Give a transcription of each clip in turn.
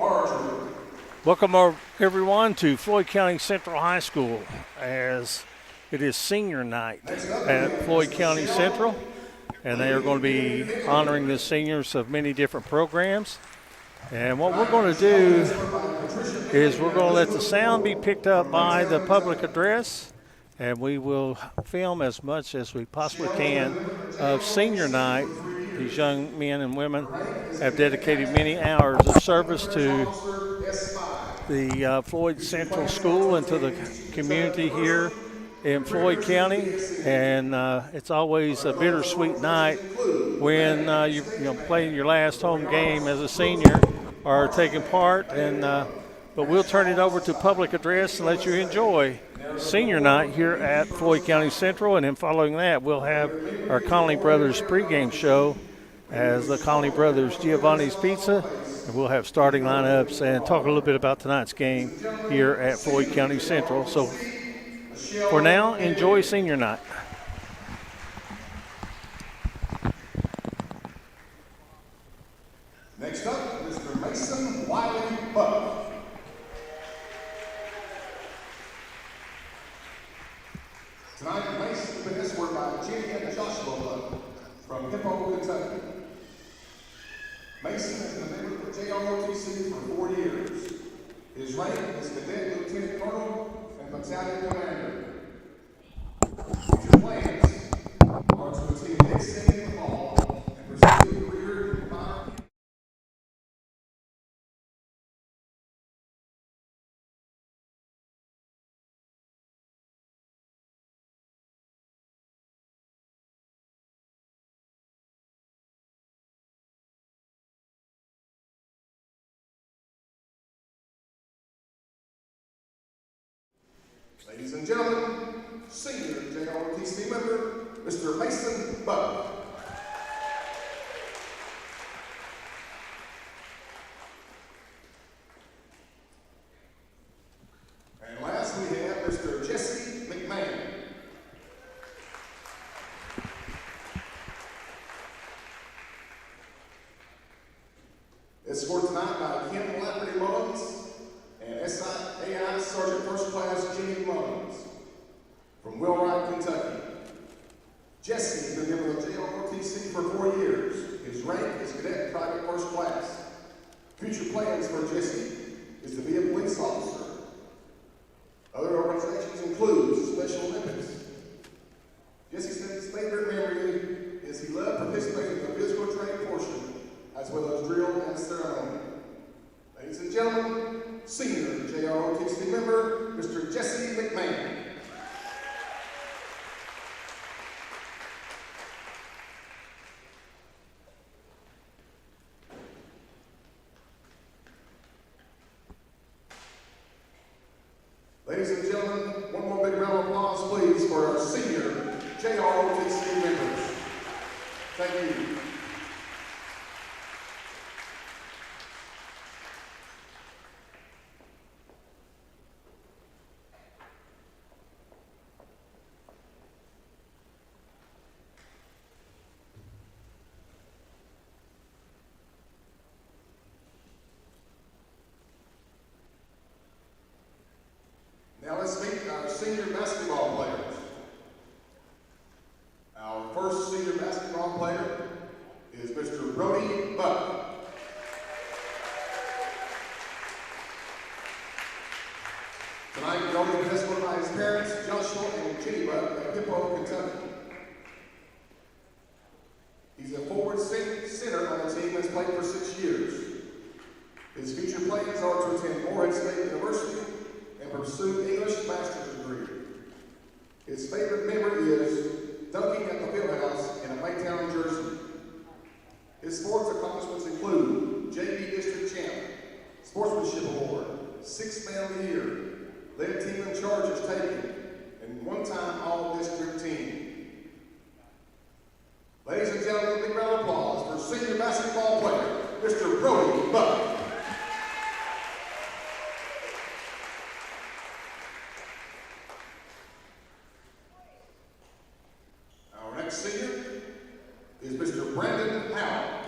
Welcome everyone to Floyd County Central High School as it is senior night at Floyd County Central, and they are going to be honoring the seniors of many different programs. And what we're going to do is we're going to let the sound be picked up by the public address, and we will film as much as we possibly can of senior night. These young men and women have dedicated many hours of service to the Floyd Central School and to the community here in Floyd County, and it's always a bittersweet night when you playing your last home game as a senior or taking part. And but we'll turn it over to public address and let you enjoy senior night here at Floyd County Central, and then following that we'll have our Conley Brothers pregame show as the Conley Brothers Giovanni's Pizza. And we'll have starting lineups and talk a little bit about tonight's game here at Floyd County Central. So for now, enjoy senior night. Next up, Mr. Mason Wiley Buck. Tonight, Mason has been escorted by Jenny and Joshua Buck from Hippo, Kentucky. Mason has been a member of JROTC for 4 years. His rank is Cadet Lieutenant Colonel and Battalion Commander. Future plans are to attend Nick State in the fall and pursue a career in fire. Ladies and gentlemen, senior JROTC member, Mr. Mason Buck. And last we have Mr. Jesse McMahon. Escorted tonight by Kim Lafferty Mullins and SIAI Sergeant First Class Jimmy Mullins from Wheelwright, Kentucky. Jesse has been member of JROTC for 4 years. His rank is Cadet Private First Class. Future plans for Jesse is to be a police officer. Other organizations include Special Olympics. Jesse said his favorite memory is he loved participating in the physical training portion as well as drill and ceremony. Ladies and gentlemen, senior JROTC member, Mr. Jesse McMahon. Ladies and gentlemen, one more big round of applause, please, for our senior JROTC members. Thank you. Now let's meet our senior basketball players. Our first senior basketball player is Mr. Brody Buck. Tonight, Brody is escorted by his parents, Joshua and Jenny Buck, at Hippo, Kentucky. He's a forward center on the team that's played for 6 years. His future plans are to attend Morehead State University and pursue English master's degree. His favorite memory is dunking at the fieldhouse in a Maytown jersey. His sports accomplishments include JV District Champ, Sportsmanship Award, 6th Man of the Year, led team in charges taken, and one-time All-District team. Ladies and gentlemen, big round of applause for senior basketball player, Mr. Brody Buck. Senior is Mr. Brandon Howell.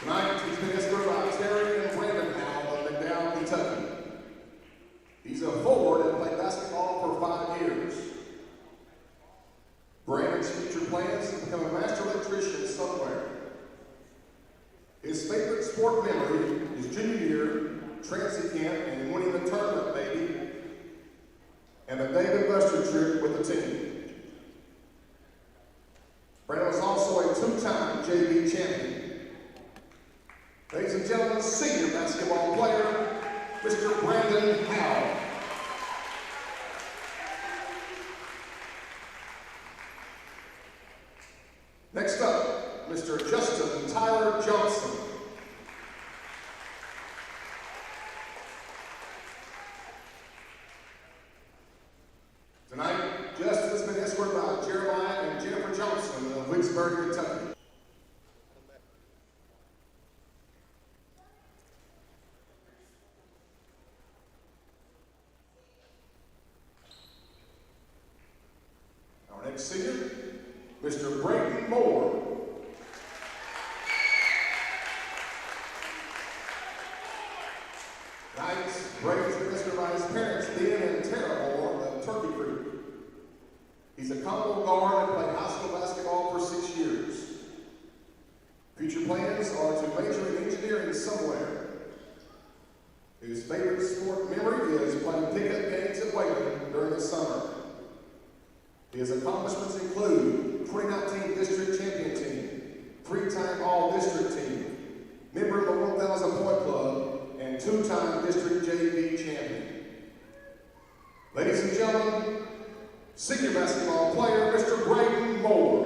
Tonight, he's been escorted by Terry and Brandon Howe of McDowell, Kentucky. He's a forward and played basketball for 5 years. Brandon's future plans to become a master electrician somewhere. His favorite sport memory is junior year, transient camp, and winning the tournament, baby, and the David Buster trip with the team. Brandon was also a 2-time JV champion. Ladies and gentlemen, senior basketball player, Mr. Brandon Howe. Next up, Mr. Justin Tyler Johnson. Tonight, Justin has been escorted by Jeremiah and Jennifer Johnson of Vicksburg, Kentucky. Our next senior, Mr. Brayden Moore. Tonight, Brayden's been escorted by his parents, Dan and Tara Moore of Turkey Creek. He's a combo guard and played high school basketball for 6 years. Future plans are to major in engineering somewhere. His favorite sport memory is playing pickup games at Wayland during the summer. His accomplishments include 2019 District Champion Team, 3-time All-District Team, member of the 1,000 Point Club, and 2-time District JV Champion. Ladies and gentlemen, senior basketball player, Mr. Brayden Moore.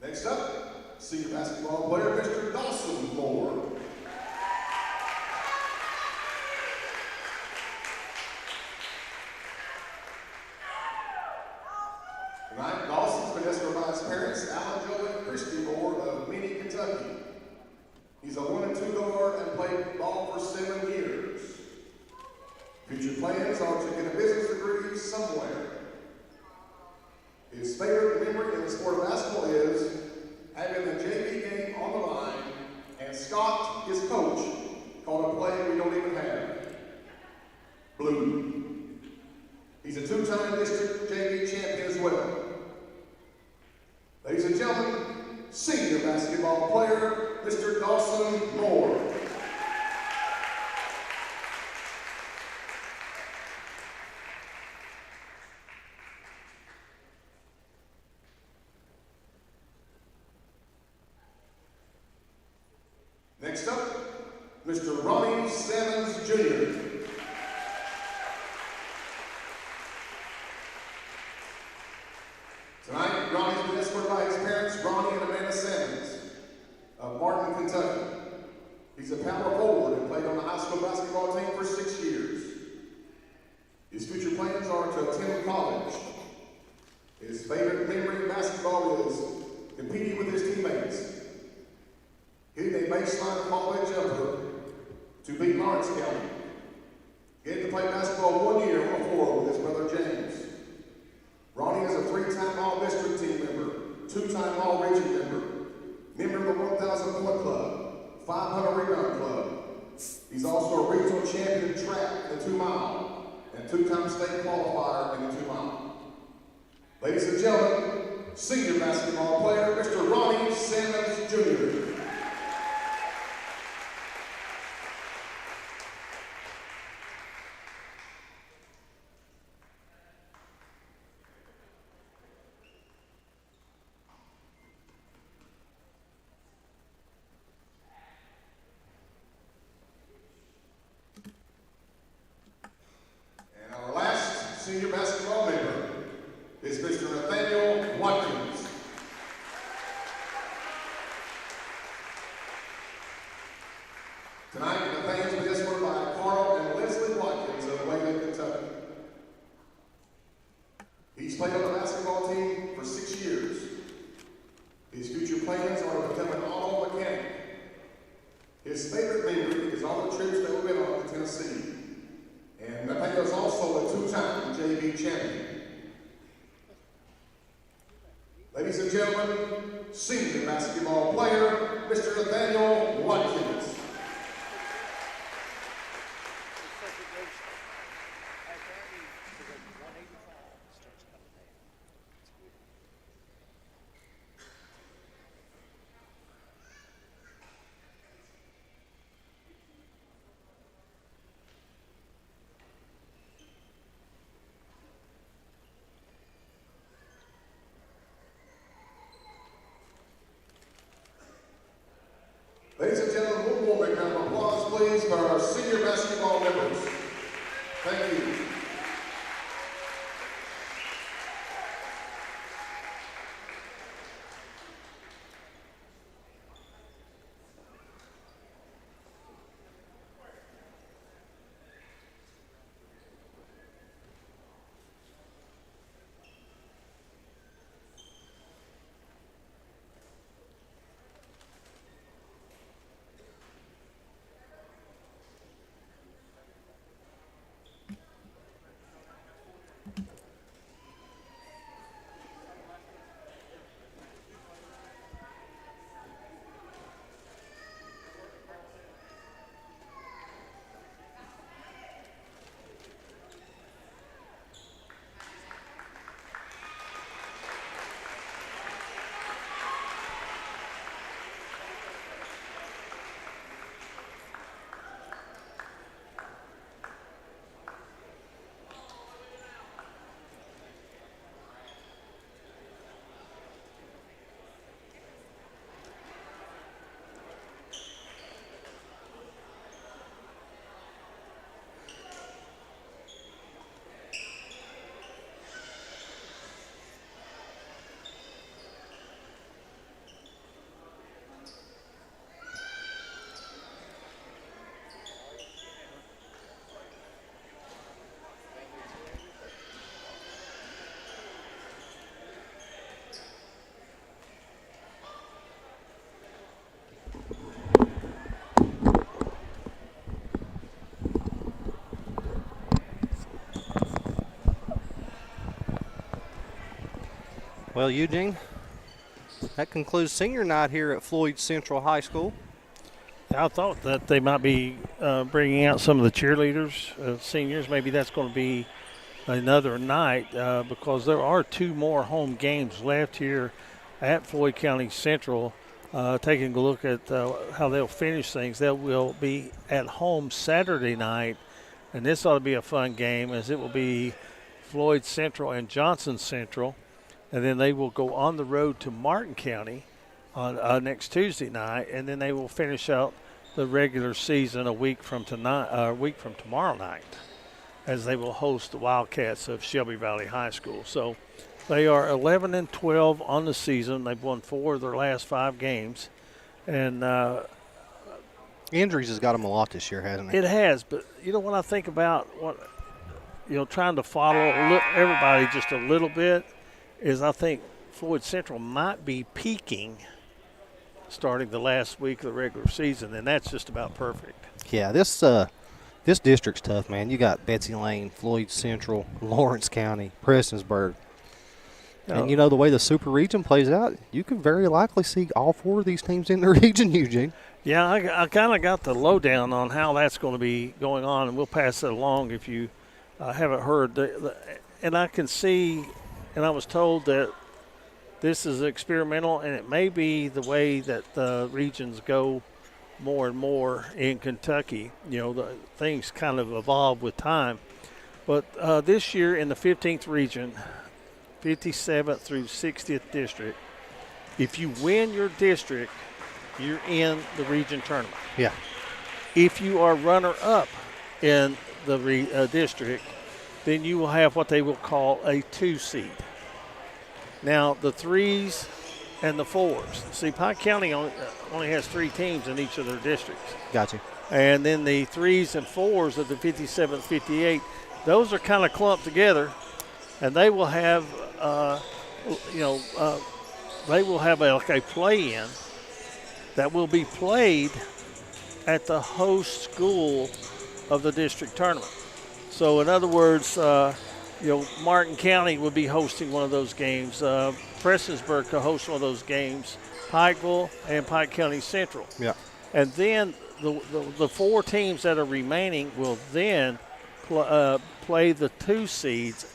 Next up, senior basketball player, Mr. Dawson Moore. Tonight, Dawson's been escorted by his parents, Alan, Joe, and Christy Moore of Meany, Kentucky. He's a 1 and 2 guard and played ball for 7 years. Future plans are to get a business degree somewhere. His favorite memory in the sport of basketball is having the JV game on the line and Scott, his coach, called a play we don't even have. Blue. He's a 2-time district JV champion as well. Ladies and gentlemen, senior basketball player, Mr. Dawson Moore. Next up, Mr. Ronnie Sammons Jr. Tonight, Ronnie's been escorted by his parents, Ronnie and Amanda Sammons of Martin, Kentucky. He's a power forward and played on the high school basketball team for 6 years. His future plans are to attend college. His favorite memory in basketball is competing with his teammates, hitting a baseline fallback jumper to beat Lawrence County. Getting to play basketball 1 year on the floor with his brother James. Ronnie is a 3-time All-District team member, 2-time All-Region member, member of the 1,000 Point Club, 500 Rebound Club. He's also a regional champion in track in the 2-mile, and 2-time state qualifier in the 2-mile. Ladies and gentlemen, senior basketball player, Mr. Ronnie Sammons Jr. Senior basketball member is Mr. Nathaniel Watkins. Tonight, Nathaniel's been escorted by Carl and Leslie Watkins of Wayland, Kentucky. He's played on the basketball team for 6 years. His future plans are to become an auto mechanic. His favorite memory is all the trips that we've been on to Tennessee. And Mateo's also a two-time JV champion. Ladies and gentlemen, senior basketball player, Mr. Nathaniel Watkins. Ladies and gentlemen, one more big round of applause, please, for our senior basketball members. Thank you. Well, Eugene, that concludes senior night here at Floyd Central High School. I thought that they might be bringing out some of the cheerleaders, seniors. Maybe that's going to be another night because there are 2 more home games left here at Floyd County Central. Taking a look at how they'll finish things, they will be at home Saturday night, and this ought to be a fun game as it will be Floyd Central and Johnson Central. And then they will go on the road to Martin County on next Tuesday night, and then they will finish out the regular season a week from tomorrow night, as they will host the Wildcats of Shelby Valley High School. So they are 11-12 on the season. They've won 4 of their last 5 games, and Injuries has got them a lot this year, hasn't it? It has, but you know when I think about trying to follow everybody just a little bit. Is I think Floyd Central might be peaking starting the last week of the regular season, and that's just about perfect. Yeah, this district's tough, man. You got Betsy Lane, Floyd Central, Lawrence County, Prestonsburg. And you know the way the super region plays out, you could very likely see all 4 of these teams in the region, Eugene. Yeah, I kind of got the lowdown on how that's going to be going on, and we'll pass it along if you haven't heard. And I can see. And I was told that this is experimental, and it may be the way that the regions go more and more in Kentucky. The things kind of evolve with time. But this year in the 15th region, 57th through 60th district, if you win your district, you're in the region tournament. Yeah. If you are runner-up in the district, then you will have what they will call a 2 seed. Now, the 3s and the 4s. See, Pike County only has 3 teams in each of their districts. Gotcha. And then the 3s and 4s of the 57, 58, those are kind of clumped together, and they will have they will have like a play-in that will be played at the host school of the district tournament. So in other words, Martin County would be hosting one of those games. Prestonsburg could host one of those games. Pikeville and Pike County Central. Yeah. And then the 4 teams that are remaining will then play the 2 seeds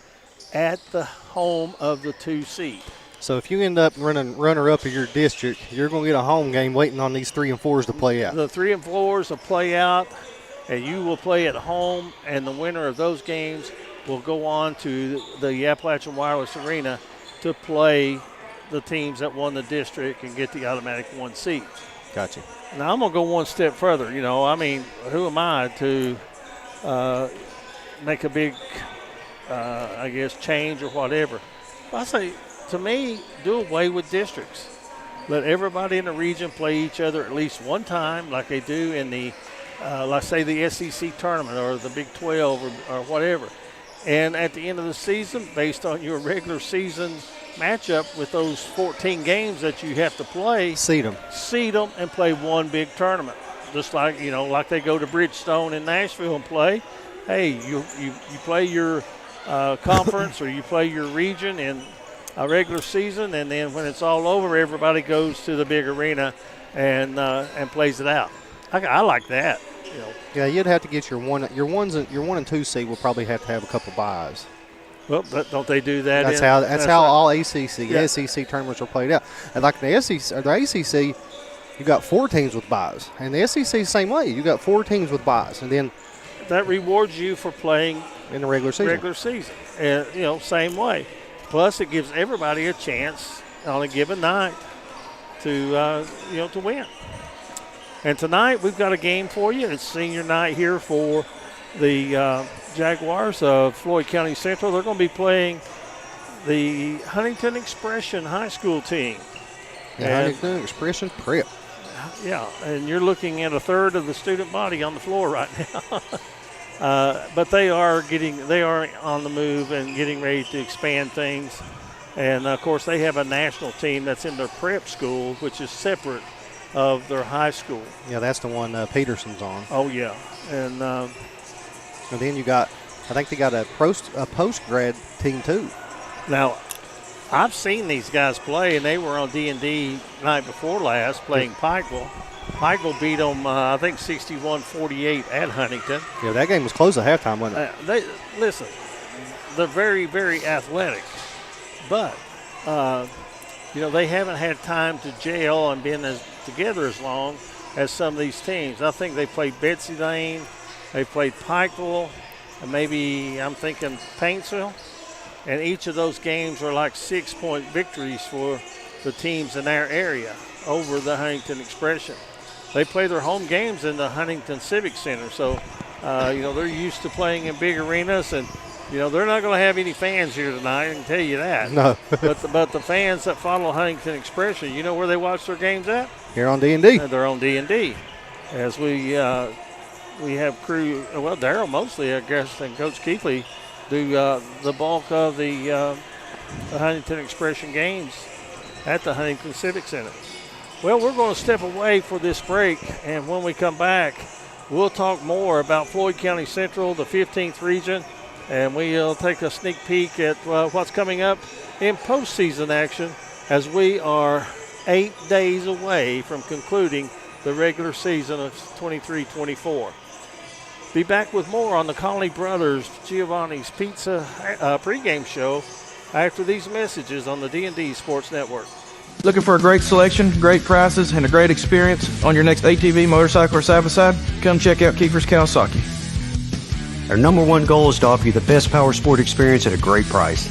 at the home of the 2 seed. So if you end up running runner-up of your district, you're going to get a home game waiting on these 3 and 4s to play out. The 3 and 4s will play out, and you will play at home, and the winner of those games will go on to the Appalachian Wireless Arena to play the teams that won the district and get the automatic 1 seed. Gotcha. Now, I'm going to go one step further. Who am I to make a big, change or whatever? But I say, to me, do away with districts. Let everybody in the region play each other at least one time like they do in the, let's say, the SEC tournament or the Big 12 or whatever. And at the end of the season, based on your regular season matchup with those 14 games that you have to play, seed them and play one big tournament. Just like, like they go to Bridgestone in Nashville and play. Hey, you play your conference or you play your region in a regular season, and then when it's all over, everybody goes to the big arena and plays it out. I like that. Yeah, you'd have to get your 1 and 2 seed will probably have to have a couple buys. Well, but don't they do that? That's how all ACC, SEC tournaments are played out. And like the SEC or the ACC, you got 4 teams with buys, and the SEC same way. You got 4 teams with buys, and then that rewards you for playing in the regular season. And same way. Plus, it gives everybody a chance on a given night to win. And tonight we've got a game for you. It's senior night here for the Jaguars of Floyd County Central. They're going to be playing the Huntington Expression High School team. Huntington Expression Prep. Yeah, and you're looking at a third of the student body on the floor right now. But they are on the move and getting ready to expand things. And, of course, they have a national team that's in their prep school, which is separate of their high school. Yeah, that's the one Peterson's on. Oh, yeah. And then you got, I think they got a post-grad team too. Now, I've seen these guys play, and they were on D&D night before last playing Pikeville. Pikeville beat them, I think, 61-48 at Huntington. Yeah, that game was close at halftime, wasn't it? Listen, they're very, very athletic. But, they haven't had time to gel and been together as long as some of these teams. I think they played Betsy Lane, they played Pikeville, and maybe I'm thinking Paintsville. And each of those games are like 6-point victories for the teams in our area over the Huntington Expression. They play their home games in the Huntington Civic Center. So, they're used to playing in big arenas, and, they're not going to have any fans here tonight, I can tell you that. No. but the fans that follow Huntington Expression, you know where they watch their games at? Here on D&D. They're on D&D. As we have crew, well, Darryl mostly, I guess, and Coach Keithley do the bulk of the Huntington Expression games at the Huntington Civic Center. Well, we're going to step away for this break, and when we come back, we'll talk more about Floyd County Central, the 15th region, and we'll take a sneak peek at what's coming up in postseason action as we are 8 days away from concluding the regular season of 23-24. Be back with more on the Conley Brothers Giovanni's Pizza pregame show after these messages on the D&D Sports Network. Looking for a great selection, great prices, and a great experience on your next ATV, motorcycle, or side-by-side? Come check out Kiefer's Kawasaki. Our number one goal is to offer you the best power sport experience at a great price.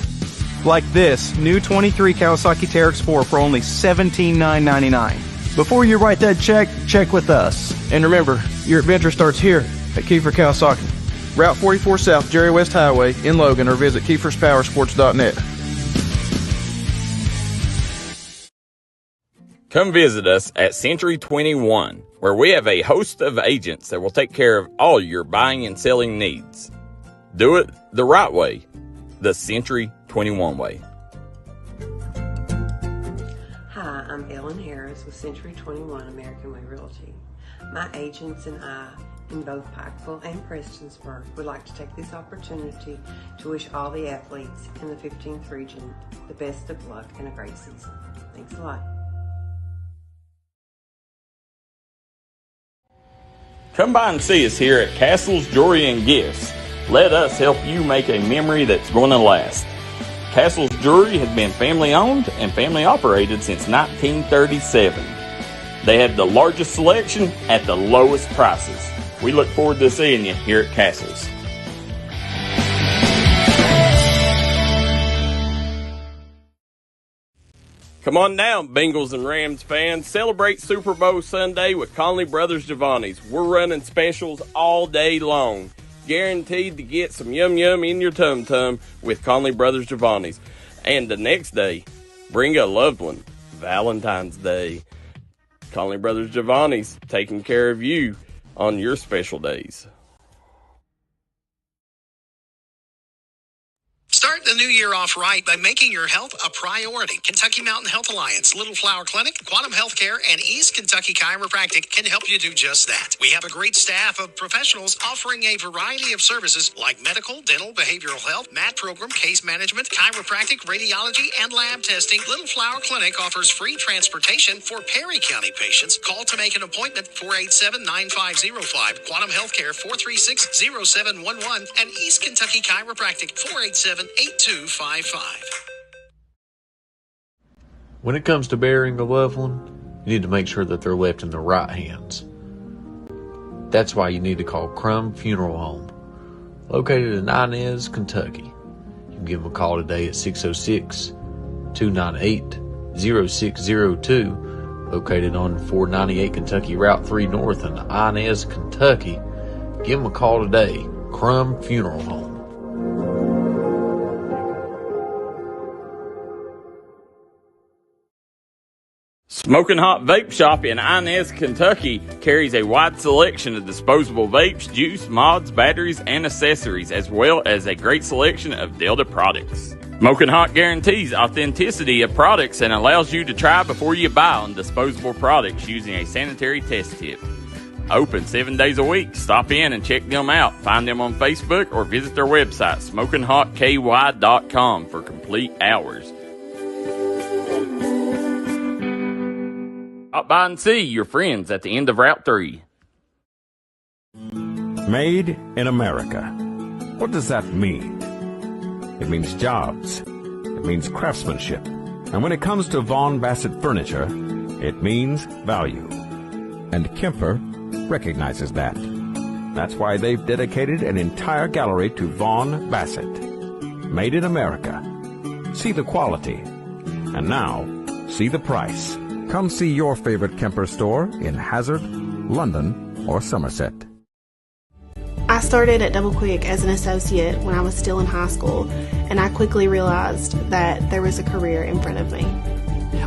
Like this new 23 Kawasaki Teryx 4 for only $17,999. Before you write that check with us. And remember, your adventure starts here at Kiefer Kawasaki. Route 44 South, Jerry West Highway in Logan, or visit KiefersPowersports.net. Come visit us at Century 21, where we have a host of agents that will take care of all your buying and selling needs. Do it the right way, the Century 21 way. Ellen Harris with Century 21 American Way Realty. My agents and I in both Pikeville and Prestonsburg would like to take this opportunity to wish all the athletes in the 15th region the best of luck and a great season. Thanks a lot. Come by and see us here at Castle's Jewelry and Gifts. Let us help you make a memory that's going to last. Castle's Jewelry has been family owned and family operated since 1937. They have the largest selection at the lowest prices. We look forward to seeing you here at Castle's. Come on down, Bengals and Rams fans. Celebrate Super Bowl Sunday with Conley Brothers Giovanni's. We're running specials all day long. Guaranteed to get some yum-yum in your tum-tum with Conley Brothers Giovanni's. And the next day, bring a loved one. Valentine's Day. Conley Brothers Giovanni's, taking care of you on your special days. Start the new year off right by making your health a priority. Kentucky Mountain Health Alliance, Little Flower Clinic, Quantum Healthcare, and East Kentucky Chiropractic can help you do just that. We have a great staff of professionals offering a variety of services like medical, dental, behavioral health, mat program, case management, chiropractic, radiology, and lab testing. Little Flower Clinic offers free transportation for Perry County patients. Call to make an appointment, 487-9505. Quantum Healthcare, 436-0711. And East Kentucky Chiropractic, 487-8255. When it comes to burying a loved one, you need to make sure that they're left in the right hands. That's why you need to call Crum Funeral Home, located in Inez, Kentucky. You can give them a call today at 606-298-0602, located on 498 Kentucky Route 3 North in Inez, Kentucky. Give them a call today, Crum Funeral Home. Smoking Hot Vape Shop in Inez, Kentucky carries a wide selection of disposable vapes, juice, mods, batteries, and accessories, as well as a great selection of Delta products. Smoking Hot guarantees authenticity of products and allows you to try before you buy on disposable products using a sanitary test tip. Open 7 days a week. Stop in and check them out. Find them on Facebook or visit their website, SmokingHotKY.com, for complete hours. Stop by and see your friends at the end of Route 3. Made in America. What does that mean? It means jobs. It means craftsmanship. And when it comes to Vaughan Bassett furniture, it means value. And Kemper recognizes that. That's why they've dedicated an entire gallery to Vaughan Bassett. Made in America. See the quality. And now, see the price. Come see your favorite Kemper store in Hazard, London, or Somerset. I started at Double Quick as an associate when I was still in high school, and I quickly realized that there was a career in front of me.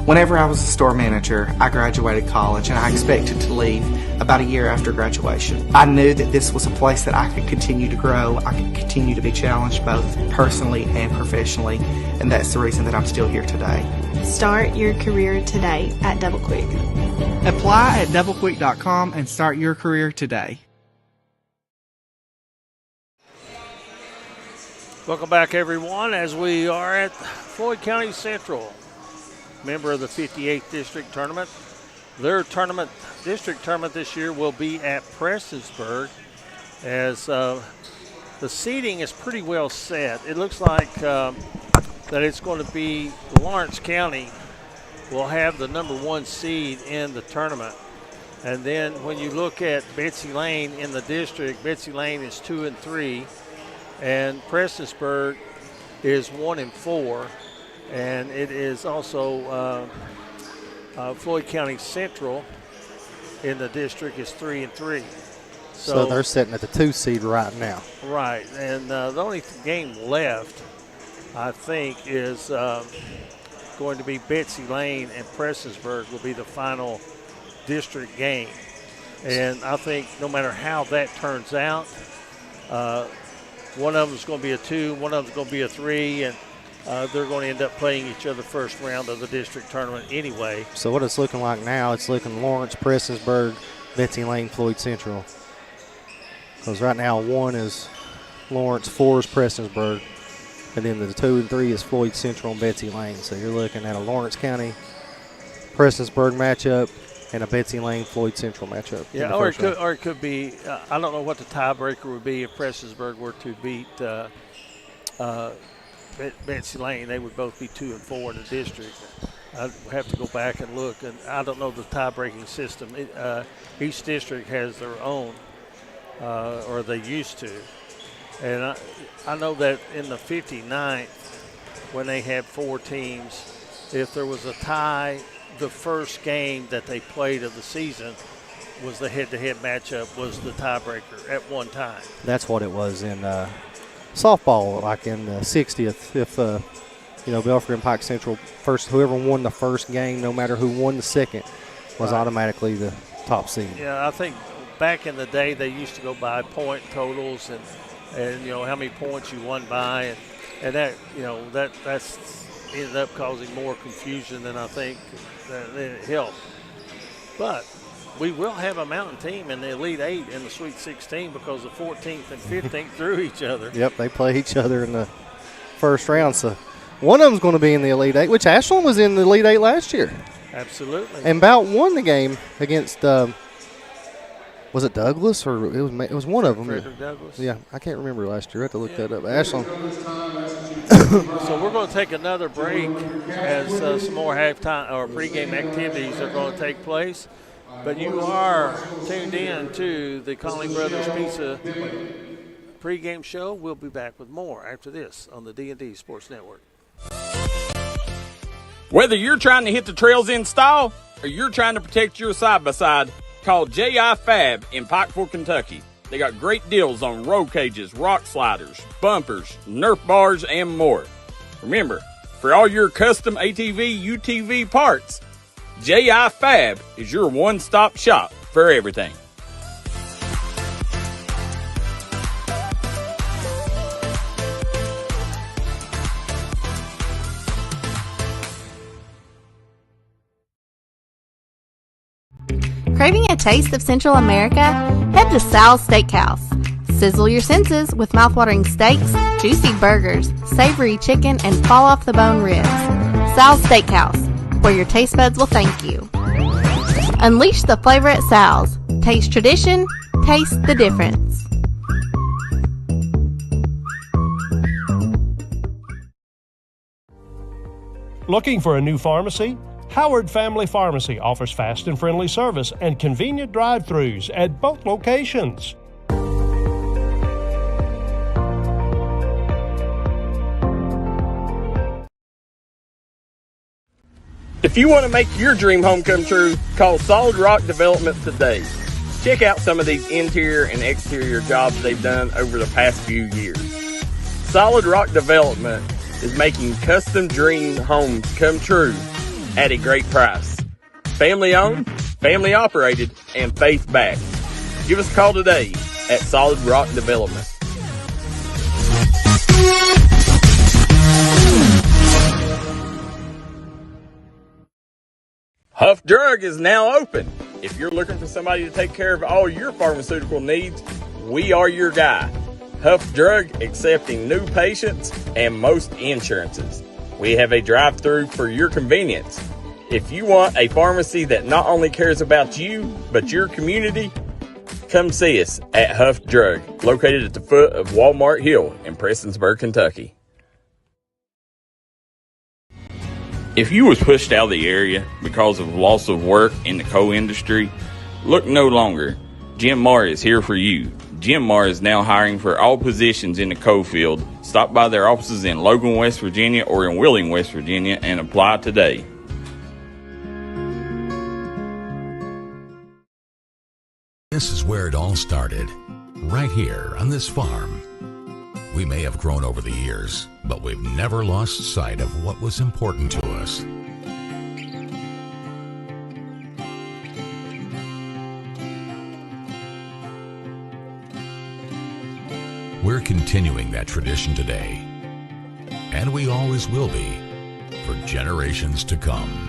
Whenever I was a store manager, I graduated college and I expected to leave about a year after graduation. I knew that this was a place that I could continue to grow, I could continue to be challenged both personally and professionally, and that's the reason that I'm still here today. Start your career today at Double Quick. Apply at doublequick.com and start your career today. Welcome back, everyone, as we are at Floyd County Central, member of the 58th District Tournament. Their district tournament this year will be at Prestonsburg, as the seating is pretty well set. It looks like that it's going to be Lawrence County will have the number 1 seed in the tournament. And then when you look at Betsy Lane in the district, Betsy Lane is 2-3, and Prestonsburg is 1-4. And it is also Floyd County Central in the district is 3-3. So they're sitting at the 2 seed right now. Right, and the only game left, I think, is going to be Betsy Lane and Prestonsburg will be the final district game. And I think no matter how that turns out, one of them is going to be a 2, one of them is going to be a 3, and they're going to end up playing each other first round of the district tournament anyway. So what it's looking like now, it's looking Lawrence, Prestonsburg, Betsy Lane, Floyd Central. Because right now 1 is Lawrence, 4 is Prestonsburg, and then the 2 and 3 is Floyd Central and Betsy Lane. So you're looking at a Lawrence County, Prestonsburg matchup and a Betsy Lane, Floyd Central matchup. Yeah, or it could be, I don't know what the tiebreaker would be if Prestonsburg were to beat Betsy Lane. They would both be 2 and 4 in the district. I'd have to go back and look, and I don't know the tie-breaking system. Each district has their own, or they used to. And I know that in the 59th, when they had 4 teams, if there was a tie, the first game that they played of the season was the head-to-head matchup, was the tiebreaker at one time. That's what it was in softball, like in the 60th. If Belfry and Pike Central whoever won the first game, no matter who won the second, was automatically the top seed. Yeah, I think back in the day they used to go by point totals and how many points you won by, and that that's ended up causing more confusion than I think that it helped. But we will have a mountain team in the Elite 8 in the Sweet 16 because the 14th and 15th drew each other. Yep, they play each other in the first round. So one of them's going to be in the Elite 8, which Ashland was in the Elite 8 last year. Absolutely. And about won the game against, was it Douglas or it was one of them? Frederick Douglas. Yeah, I can't remember last year. I have to look that up. Ashland. So we're going to take another break as some more halftime or pregame activities are going to take place. But you are tuned in to the Conley Brothers Pizza pregame show. We'll be back with more after this on the D&D Sports Network. Whether you're trying to hit the trails in style or you're trying to protect your side-by-side, call J.I. Fab in Pikeville, Kentucky. They got great deals on roll cages, rock sliders, bumpers, Nerf bars, and more. Remember, for all your custom ATV, UTV parts, J.I. Fab is your one-stop shop for everything. Craving a taste of Central America? Head to Sal's Steakhouse. Sizzle your senses with mouthwatering steaks, juicy burgers, savory chicken, and fall-off-the-bone ribs. Sal's Steakhouse, where your taste buds will thank you. Unleash the flavor at Sal's. Taste tradition, taste the difference. Looking for a new pharmacy? Howard Family Pharmacy offers fast and friendly service and convenient drive-thrus at both locations. If you want to make your dream home come true, call Solid Rock Development today. Check out some of these interior and exterior jobs they've done over the past few years. Solid Rock Development is making custom dream homes come true at a great price. Family owned, family operated, and faith backed. Give us a call today at Solid Rock Development. Huff Drug is now open. If you're looking for somebody to take care of all your pharmaceutical needs, we are your guy. Huff Drug accepting new patients and most insurances. We have a drive-through for your convenience. If you want a pharmacy that not only cares about you, but your community, come see us at Huff Drug, located at the foot of Walmart Hill in Prestonsburg, Kentucky. If you was pushed out of the area because of loss of work in the coal industry, look no longer. Jim Marr is here for you. Jim Marr is now hiring for all positions in the coal field. Stop by their offices in Logan, West Virginia or in Wheeling, West Virginia and apply today. This is where it all started, right here on this farm. We may have grown over the years, but we've never lost sight of what was important to us. We're continuing that tradition today. And and we always will be for generations to come.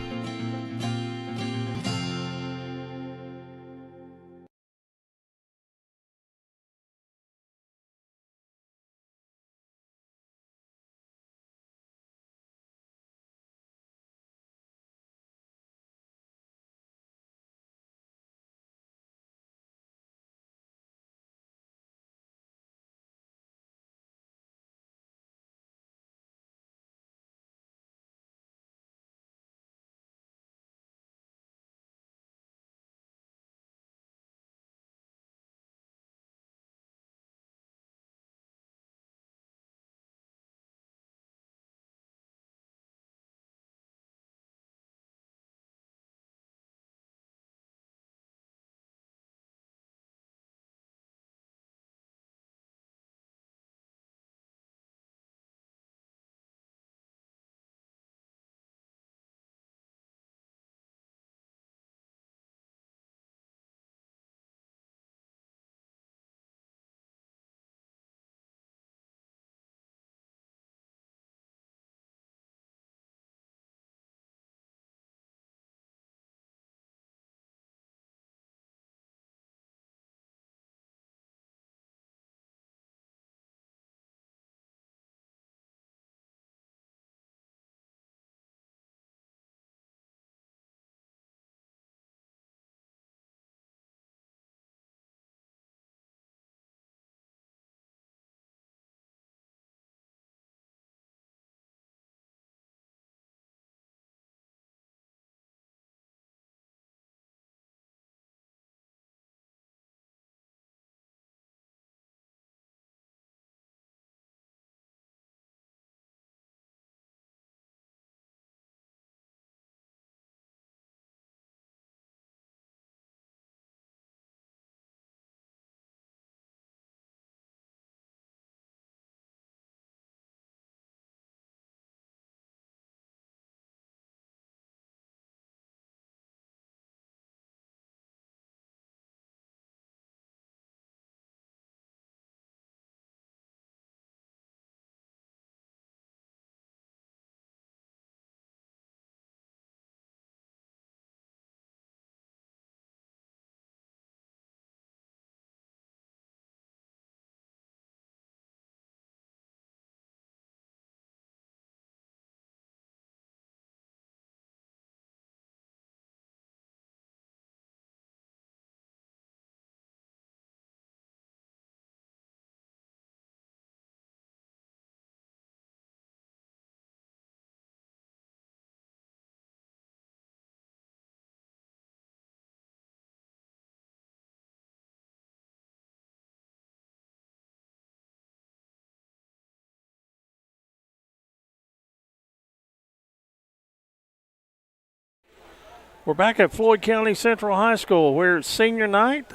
We're back at Floyd County Central High School where it's senior night,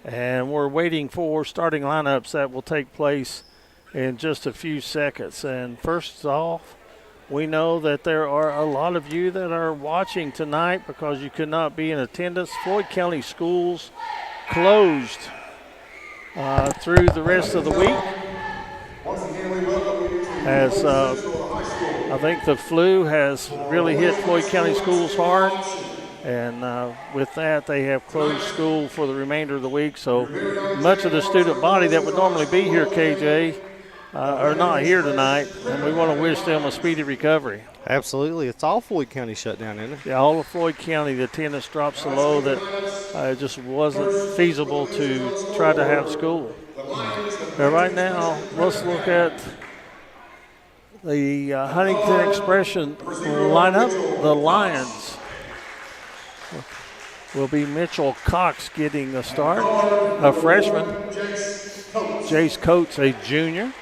and we're waiting for starting lineups that will take place in just a few seconds. And first off, we know that there are a lot of you that are watching tonight because you could not be in attendance. Floyd County schools closed through the rest of the week as I think the flu has really hit Floyd County schools hard, and with that they have closed school for the remainder of the week. So much of the student body that would normally be here, KJ, are not here tonight, and we want to wish them a speedy recovery. Absolutely. It's all Floyd County shut down, isn't it? Yeah, all of Floyd County. The attendance dropped so low that it just wasn't feasible to try to have school. Now, right now, let's look at the Huntington Expression lineup. The Lions will be Mitchell Cox getting the start, a freshman. Jace Coates, a junior,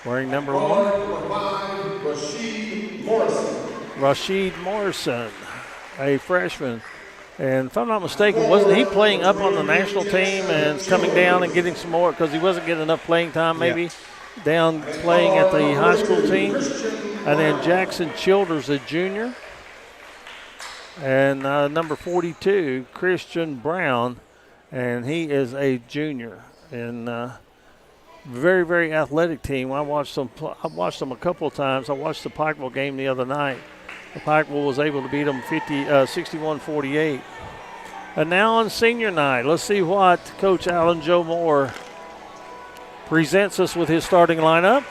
wearing number 1. Rashid Morrison, a freshman. And if I'm not mistaken, wasn't he playing up on the national team and coming down and getting some more because he wasn't getting enough playing time maybe? Yeah. Down playing at the high school team. And then Jackson Childers, a junior. And number 42, Christian Brown, and he is a junior. And very, very athletic team. I watched them a couple of times. I watched the Pikeville game the other night. Pikeville was able to beat them 61-48. And now on senior night, let's see what Coach Alan Joe Moore presents us with his starting lineup.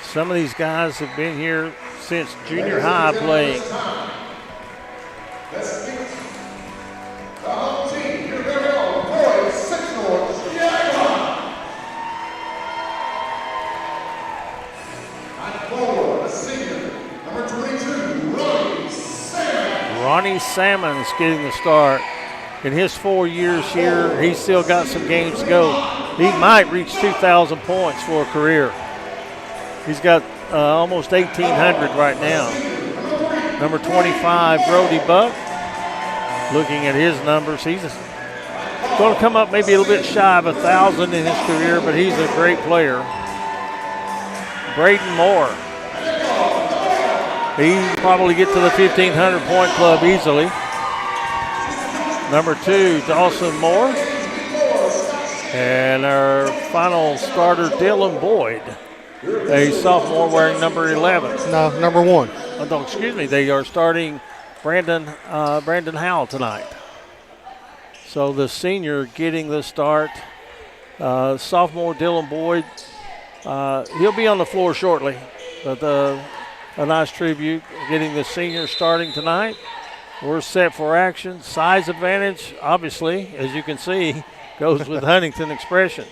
Some of these guys have been here since junior high playing. Let's meet the home team. Your very own Floyd Central. At forward, a senior, number 22, Ronnie Salmons. Ronnie Salmons getting the start. In his 4 years here, he's still got some games to go. He might reach 2,000 points for a career. He's got almost 1,800 right now. Number 25, Brody Buck. Looking at his numbers, he's going to come up maybe a little bit shy of 1,000 in his career, but he's a great player. Braden Moore. He probably get to the 1,500 point club easily. Number 2, Dawson Moore. And our final starter, Dylan Boyd, a sophomore wearing number 11. No, number 1. Oh, no, excuse me. They are starting Brandon Howell tonight. So the senior getting the start. Sophomore Dylan Boyd, he'll be on the floor shortly. But a nice tribute getting the senior starting tonight. We're set for action. Size advantage, obviously, as you can see, goes with Huntington Expression.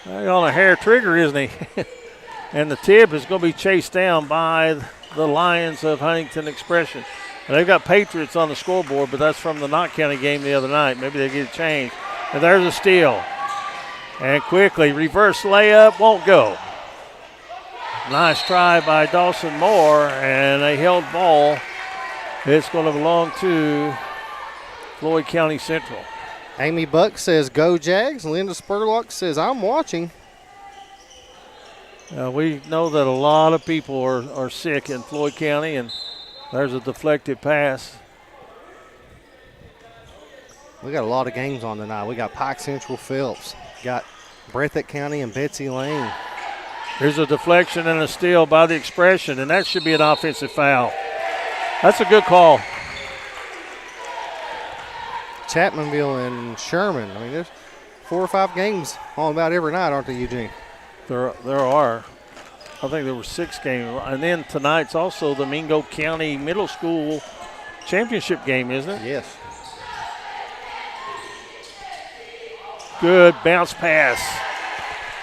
He's on a hair trigger, isn't he? And the tip is going to be chased down by the Lions of Huntington Expression. And they've got Patriots on the scoreboard, but that's from the Knott County game the other night. Maybe they get it changed. And there's a steal. And quickly, reverse layup, won't go. Nice try by Dawson Moore, and a held ball. It's going to belong to Floyd County Central. Amy Buck says, "Go Jags." Linda Spurlock says, "I'm watching." We know that a lot of people are sick in Floyd County, and there's a deflected pass. We got a lot of games on tonight. We got Pike Central Phelps, got Breathitt County and Betsy Lane. Here's a deflection and a steal by the Expression, and that should be an offensive foul. That's a good call. Chapmanville and Sherman. I mean, there's 4 or 5 games on about every night, aren't there, Eugene? There are. I think there were 6 games. And then tonight's also the Mingo County Middle School championship game, isn't it? Yes. Good bounce pass.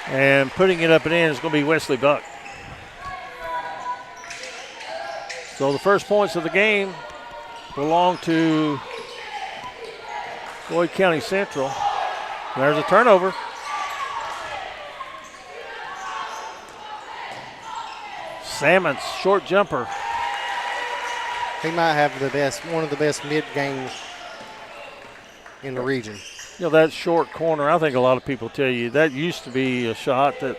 And putting it up and in is going to be Wesley Buck. So the first points of the game belong to Floyd County Central. There's a turnover. Salmons, short jumper. He might have one of the best mid games in the region. You know, that short corner, I think a lot of people tell you that used to be a shot that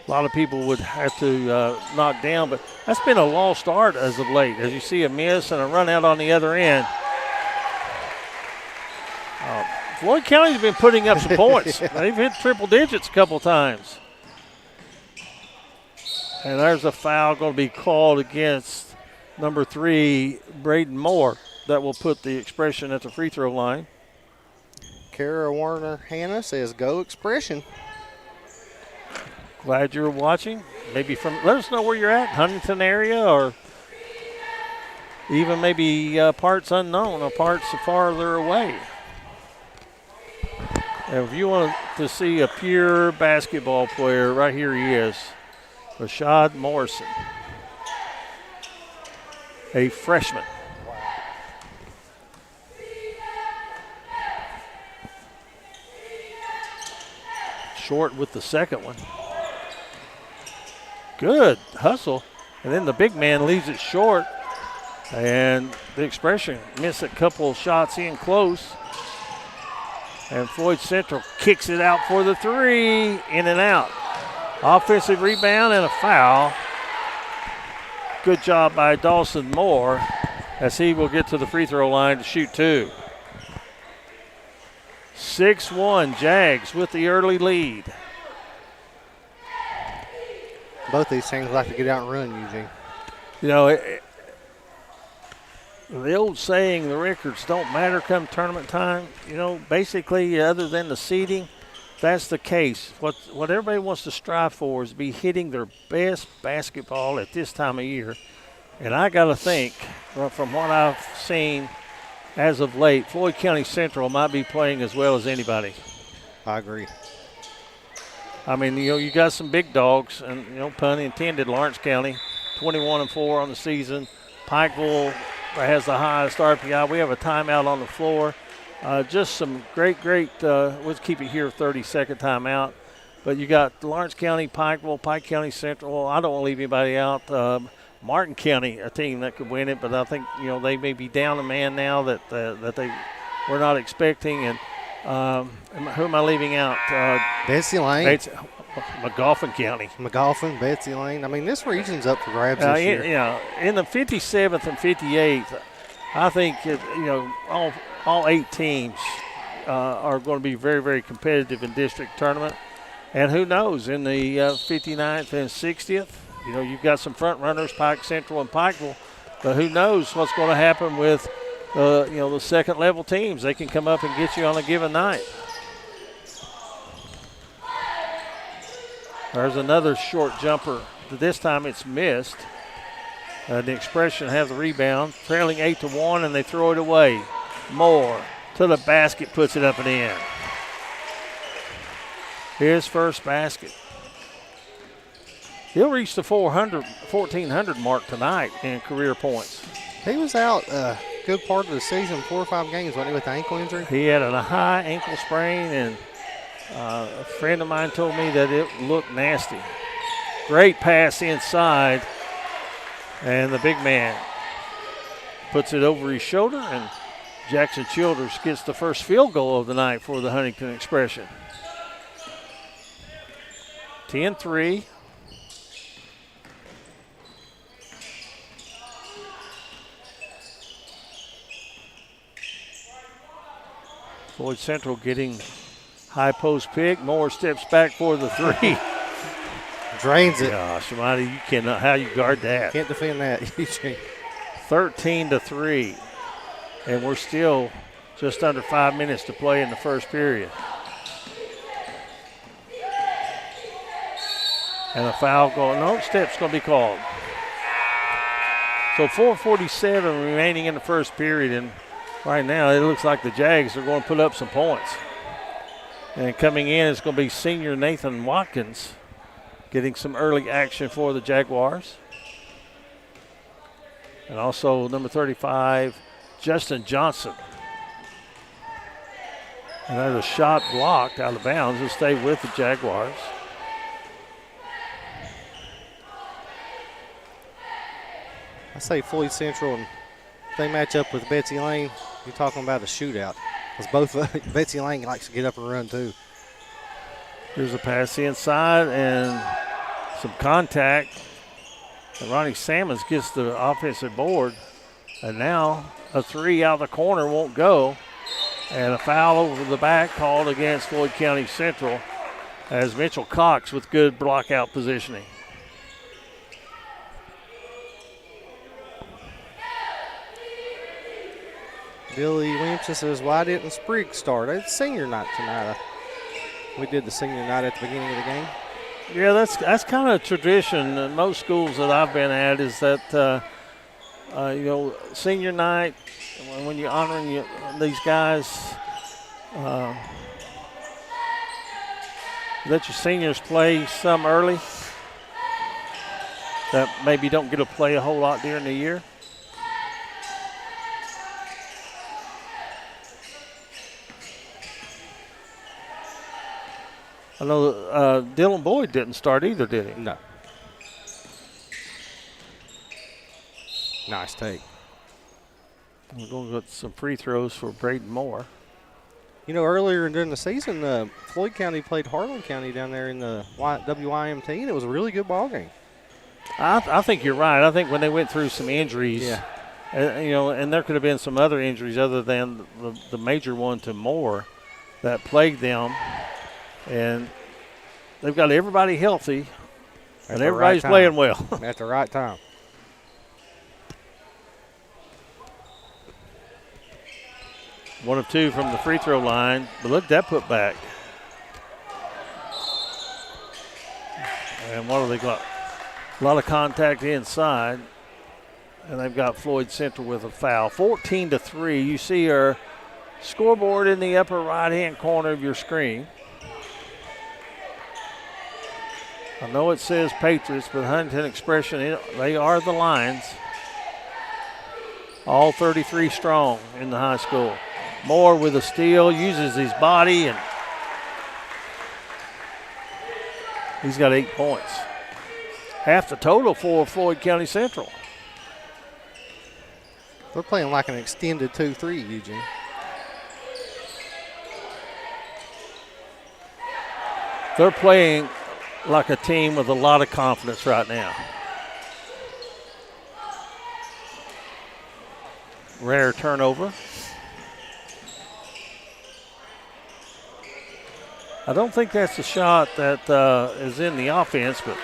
a lot of people would have to knock down, but that's been a lost art as of late. As you see a miss and a run out on the other end. Floyd County's been putting up some points. They've hit triple digits a couple times. And there's a foul going to be called against number 3, Braden Moore. That will put the Expression at the free throw line. Kara Warner Hannah says, "Go Expression." Glad you're watching. Maybe let us know where you're at, Huntington area, or even maybe parts unknown or parts farther away. And if you want to see a pure basketball player, right here he is, Rashad Morrison, a freshman. Short with the second one. Good hustle. And then the big man leaves it short. And the Expression missed a couple of shots in close. And Floyd Central kicks it out for the 3. In and out. Offensive rebound and a foul. good job by Dawson Moore as he will get to the free throw line to shoot 2. 6-1 Jags with the early lead. Both these things like to get out and run, Eugene. You know, the old saying, the records don't matter come tournament time, you know, basically other than the seeding, that's the case. What everybody wants to strive for is be hitting their best basketball at this time of year. And I got to think, from what I've seen as of late, Floyd County Central might be playing as well as anybody. I agree. I mean, you know, you got some big dogs, and, you know, pun intended, Lawrence County, 21-4 on the season. Pikeville has the highest RPI. We have a timeout on the floor. Just some great, let's keep it here, 30-second timeout. But you got Lawrence County, Pikeville, Pike County Central. I don't want to leave anybody out. Martin County, a team that could win it, but I think, you know, they may be down a man now that they were not expecting. And who am I leaving out? Betsy Lane. McGoffin County. McGoffin, Betsy Lane. I mean, this region's up for grabs this year. Yeah, in the 57th and 58th, I think, you know, all 8 teams are going to be very, very competitive in district tournament. And who knows, in the 59th and 60th, you know, you've got some front runners, Pike Central and Pikeville, but who knows what's going to happen with, you know, the second level teams. They can come up and get you on a given night. There's another short jumper. This time it's missed. The Expression have the rebound, trailing 8-1, and they throw it away. Moore to the basket, puts it up and in. His first basket. He'll reach the 1,400 mark tonight in career points. He was out a good part of the season, 4 or 5 games, wasn't he, with the ankle injury? He had a high ankle sprain, and a friend of mine told me that it looked nasty. Great pass inside, and the big man puts it over his shoulder, and Jackson Childers gets the first field goal of the night for the Huntington Expression. 10-3. Floyd Central getting high post pick. Moore steps back for the 3. Drains it. Gosh, Almighty, you cannot. How you guard that? Can't defend that. 13-3, and we're still just under 5 minutes to play in the first period. And a foul going. No, step's going to be called. So 4:47 remaining in the first period, and right now it looks like the Jags are going to put up some points. And coming in is going to be senior Nathan Watkins, getting some early action for the Jaguars. And also number 35, Justin Johnson. And there's a shot blocked out of bounds. It'll stay with the Jaguars. I say Floyd Central, and if they match up with Betsy Lane, you're talking about a shootout. Because both Betsy Lane likes to get up and run too. Here's a pass inside and some contact. And Ronnie Sammons gets the offensive board. And now a 3 out of the corner won't go. And a foul over the back called against Floyd County Central as Mitchell Cox with good block out positioning. Billy Williamson says, why didn't Sprigg start? It's senior night tonight. We did the senior night at the beginning of the game. Yeah, that's kind of tradition in most schools that I've been at, is that, you know, senior night, when you're honoring these guys, let your seniors play some early that maybe don't get to play a whole lot during the year. I know Dylan Boyd didn't start either, did he? No. Nice take. We're going to get some free throws for Braden Moore. You know, earlier during the season, Floyd County played Harlan County down there in the WYMT, and it was a really good ball game. I think you're right. I think when they went through some injuries, Yeah. And there could have been some other injuries other than the major one to Moore that plagued them, and they've got everybody healthy, and everybody's playing well. At the right time. One of two from the free throw line, but look at that put back. And what have they got? A lot of contact inside, and they've got Floyd Central with a foul. 14-3. You see our scoreboard in the upper right-hand corner of your screen. I know it says Patriots, but Huntington Expression, they are the Lions. All 33 strong in the high school. Moore with a steal, uses his body, and he's got 8 points. Half the total for Floyd County Central. They're playing like an extended 2-3, Eugene. They're playing like a team with a lot of confidence right now. Rare turnover. I don't think that's the shot that is in the offense, but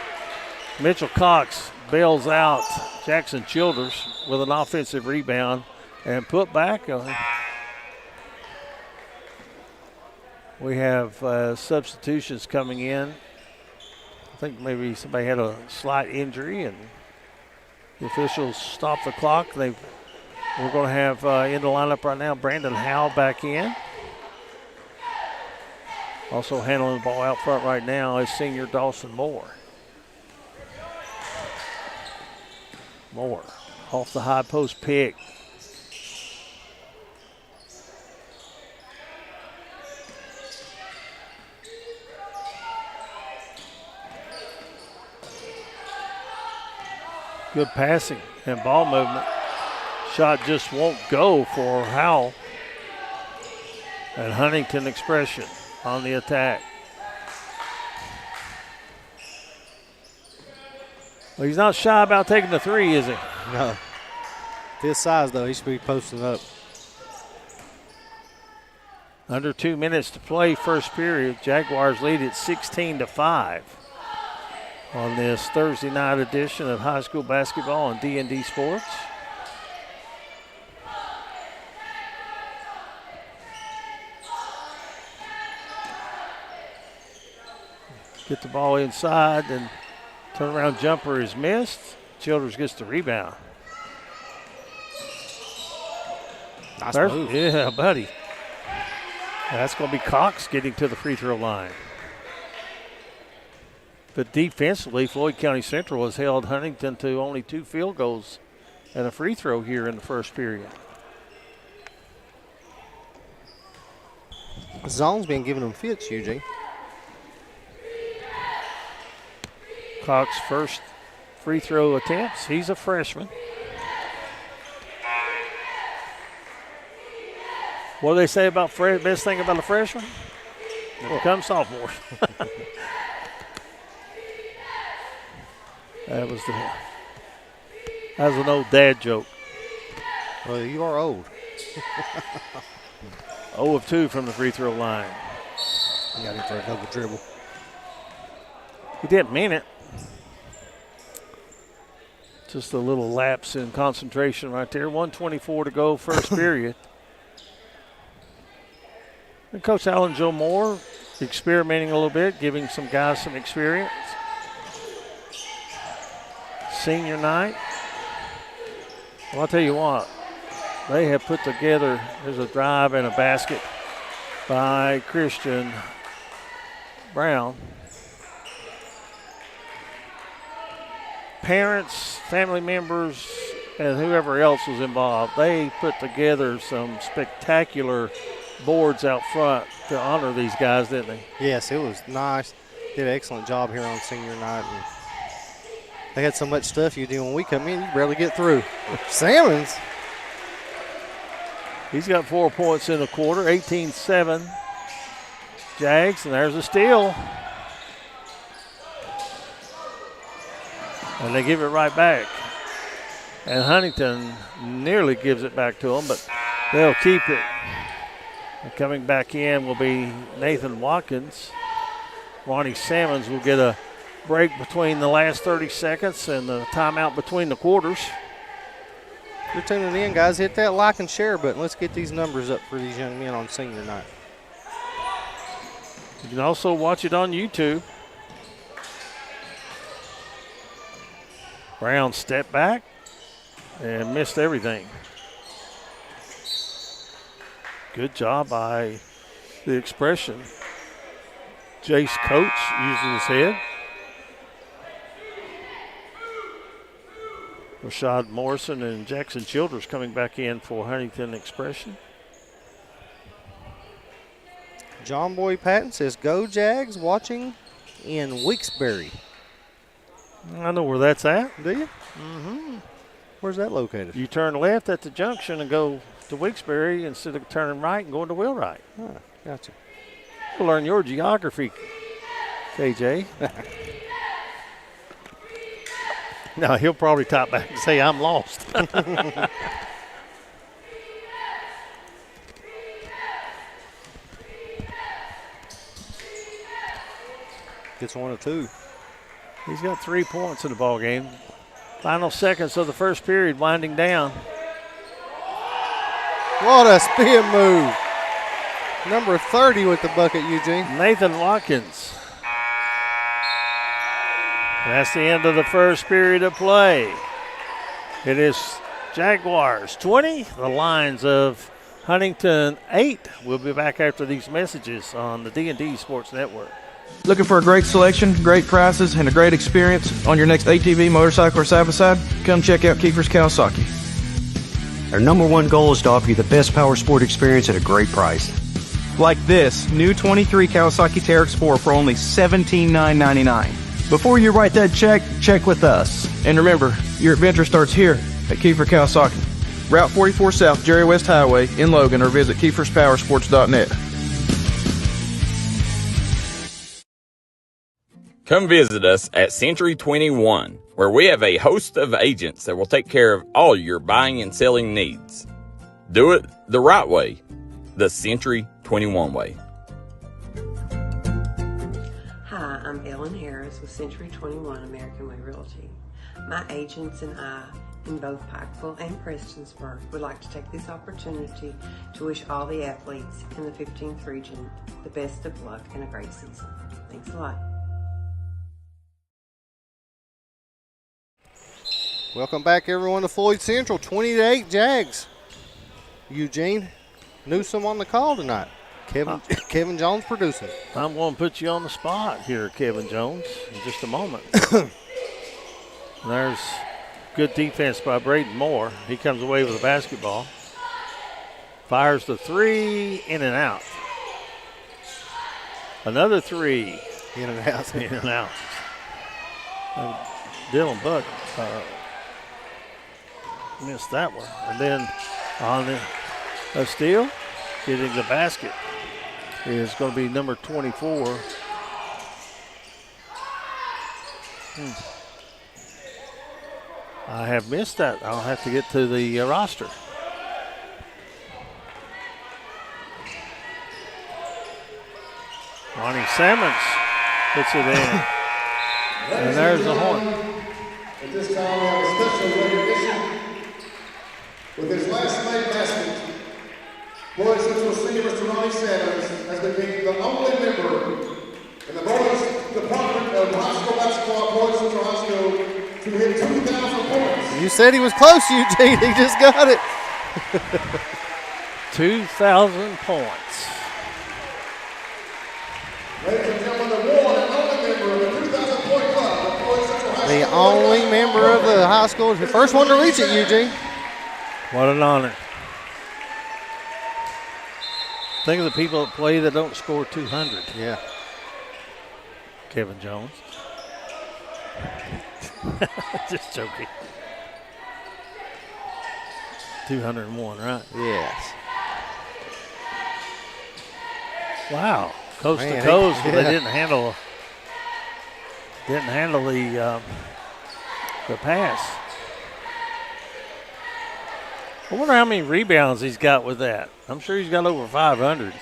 Mitchell Cox bails out Jackson Childers with an offensive rebound and put back. We have substitutions coming in. I think maybe somebody had a slight injury, and the officials stopped the clock. We're going to have in the lineup right now Brandon Howell back in. Also handling the ball out front right now is senior Dawson Moore. Moore off the high post pick. Good passing and ball movement. Shot just won't go for Howell. And Huntington Expression on the attack. Well, he's not shy about taking the three, is he? No. This size, though, he should be posting up. Under 2 minutes to play, first period. Jaguars lead at 16-5 on this Thursday night edition of high school basketball on D&D Sports. Get the ball inside, and turnaround jumper is missed. Childers gets the rebound. Nice move. Yeah, buddy. That's going to be Cox getting to the free throw line. But defensively, Floyd County Central has held Huntington to only 2 field goals and a free throw here in the first period. Zone's been giving them fits, Eugene. Cox first free throw attempts. He's a freshman. What do they say about best thing about a freshman? They become sophomores. That was an old dad joke. Well, you are old. 0 of 2 from the free throw line. He got him for a double dribble. He didn't mean it. Just a little lapse in concentration right there. 1:24 to go, first period. And Coach Alan Joe Moore experimenting a little bit, giving some guys some experience. Senior night. Well, I'll tell you what, they have put together, there's a drive and a basket by Christian Brown. Parents, family members, and whoever else was involved, they put together some spectacular boards out front to honor these guys, didn't they? Yes, it was nice. Did an excellent job here on senior night. And they had so much stuff you do when we come in, you barely get through. Salmons. He's got 4 points in the quarter, 18-7 Jags, and there's a steal. And they give it right back. And Huntington nearly gives it back to them, but they'll keep it. And coming back in will be Nathan Watkins. Ronnie Salmons will get a break between the last 30 seconds and the timeout between the quarters. If you're tuning in, guys, hit that like and share button. Let's get these numbers up for these young men on senior night. You can also watch it on YouTube. Brown stepped back and missed everything. Good job by the Expression. Jace Coates using his head. Rashad Morrison and Jackson Childers coming back in for Huntington Expression. John Boy Patton says, "Go Jags," watching in Wilkes-Barre. I know where that's at. Do you? Mm-hmm. Where's that located? You turn left at the junction and go to Wilkes-Barre instead of turning right and going to Wheelwright. Oh, gotcha. You'll learn your geography, KJ. No, he'll probably top back and say, "I'm lost." Gets 1 or 2. He's got 3 points in the ball game. Final seconds of the first period winding down. What a spin move. Number 30 with the bucket, Eugene. Nathan Watkins. That's the end of the first period of play. It is Jaguars 20, the Lions of Huntington 8. We'll be back after these messages on the D&D Sports Network. Looking for a great selection, great prices, and a great experience on your next ATV, motorcycle, or side-by-side? Come check out Kiefer's Kawasaki. Our #1 goal is to offer you the best power sport experience at a great price. Like this new 23 Kawasaki Teryx Sport for only $17,999. Before you write that check, check with us. And remember, your adventure starts here at Kiefer Kawasaki. Route 44 South, Jerry West Highway in Logan, or visit KiefersPowersports.net. Come visit us at Century 21, where we have a host of agents that will take care of all your buying and selling needs. Do it the right way, the Century 21 way. Hi, I'm Ellen Harris with Century 21 American Way Realty. My agents and I in both Pikeville and Prestonsburg would like to take this opportunity to wish all the athletes in the 15th region the best of luck and a great season. Thanks a lot. Welcome back, everyone, to Floyd Central, 20-8 Jags. Eugene, Newsome on the call tonight. Kevin Jones producing. I'm going to put you on the spot here, Kevin Jones, in just a moment. There's good defense by Braden Moore. He comes away with a basketball. Fires the 3, in and out. Another 3. In and out. In and out. Dylan Buck missed that one. And then on a steal, getting the basket is going to be number 24. I have missed that. I'll have to get to the roster. Ronnie Salmons puts it in. And there's the horn. At this time, we have a special recognition with his last night basket. Floyd Central senior Mr. Ronnie Salmons has become the only member in the bonus department of high school basketball at Floyd Central High School to hit 2,000 points. You said he was close, Eugene. He just got it. 2,000 points. Ladies and gentlemen, the one and only member of the 2,000-point club of Floyd Central High School. The only member of the high school. The first one to reach it, Eugene. What an honor. Think of the people that play that don't score 200. Yeah. Kevin Jones. Just joking. 201, right? Yes. Wow. Coast Man, to coast, yeah. They didn't handle the the pass. I wonder how many rebounds he's got with that. I'm sure he's got over 500.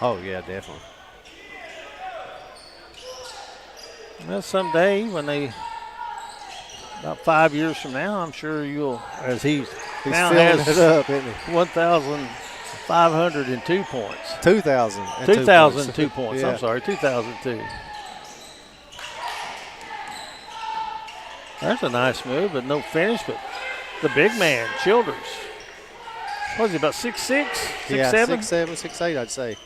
Oh, yeah, definitely. Well, someday when about 5 years from now, I'm sure you'll, as he's now filling has it up, isn't he? 1,502 points. 2,002 points. Yeah. I'm sorry, 2,002. That's a nice move, but no finish. But the big man, Childers, what is he, about 6'6", 6'7"? Yeah, 6'7", 6'8", I'd say.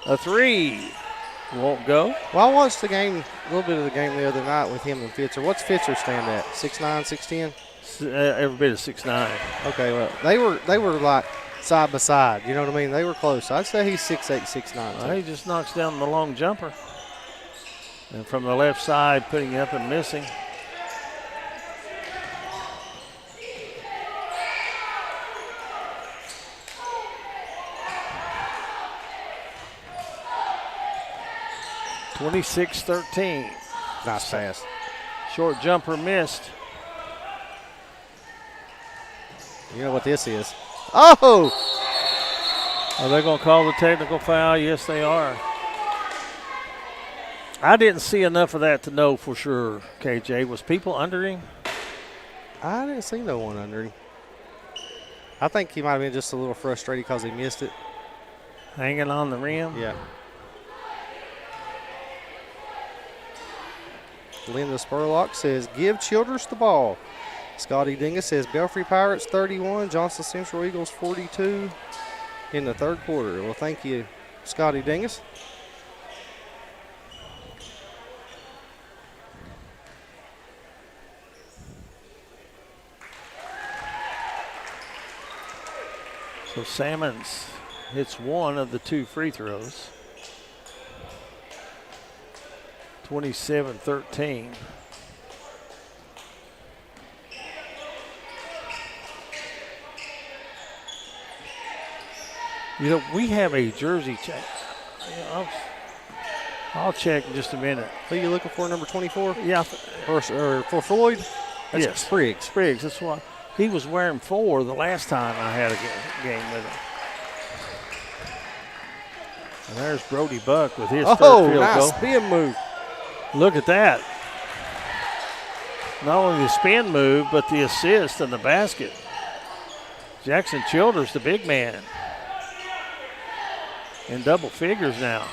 A three won't go. Well, I watched a little bit of the game the other night with him and Fitzer. What's Fitzer stand at? 6'9", 6'10"? Every bit of 6'9". Okay, well, they were like side by side. You know what I mean? They were close. I'd say he's 6'8", 6'9". Well, he just knocks down the long jumper. And from the left side, putting it up and missing. (26-13). Nice pass. Short jumper missed. You know what this is? Oh! Are they going to call the technical foul? Yes, they are. I didn't see enough of that to know for sure, KJ. Was people under him? I didn't see no one under him. I think he might have been just a little frustrated because he missed it. Hanging on the rim? Yeah. Linda Spurlock says, give Childers the ball. Scotty Dingus says, Belfry Pirates 31, Johnson Central Eagles 42 in the third quarter. Well, thank you, Scotty Dingus. So Salmons hits one of the two free throws. 27-13. You know, we have a jersey check. I'll check in just a minute. Who are you looking for, number 24? Yeah. Or for Floyd? That's yes. Spriggs. Spriggs, that's why. He was wearing 4 the last time I had a game with him. And there's Brody Buck with his third field nice goal. spin move. Look at that. Not only the spin move, but the assist and the basket. Jackson Childers, the big man, in double figures now.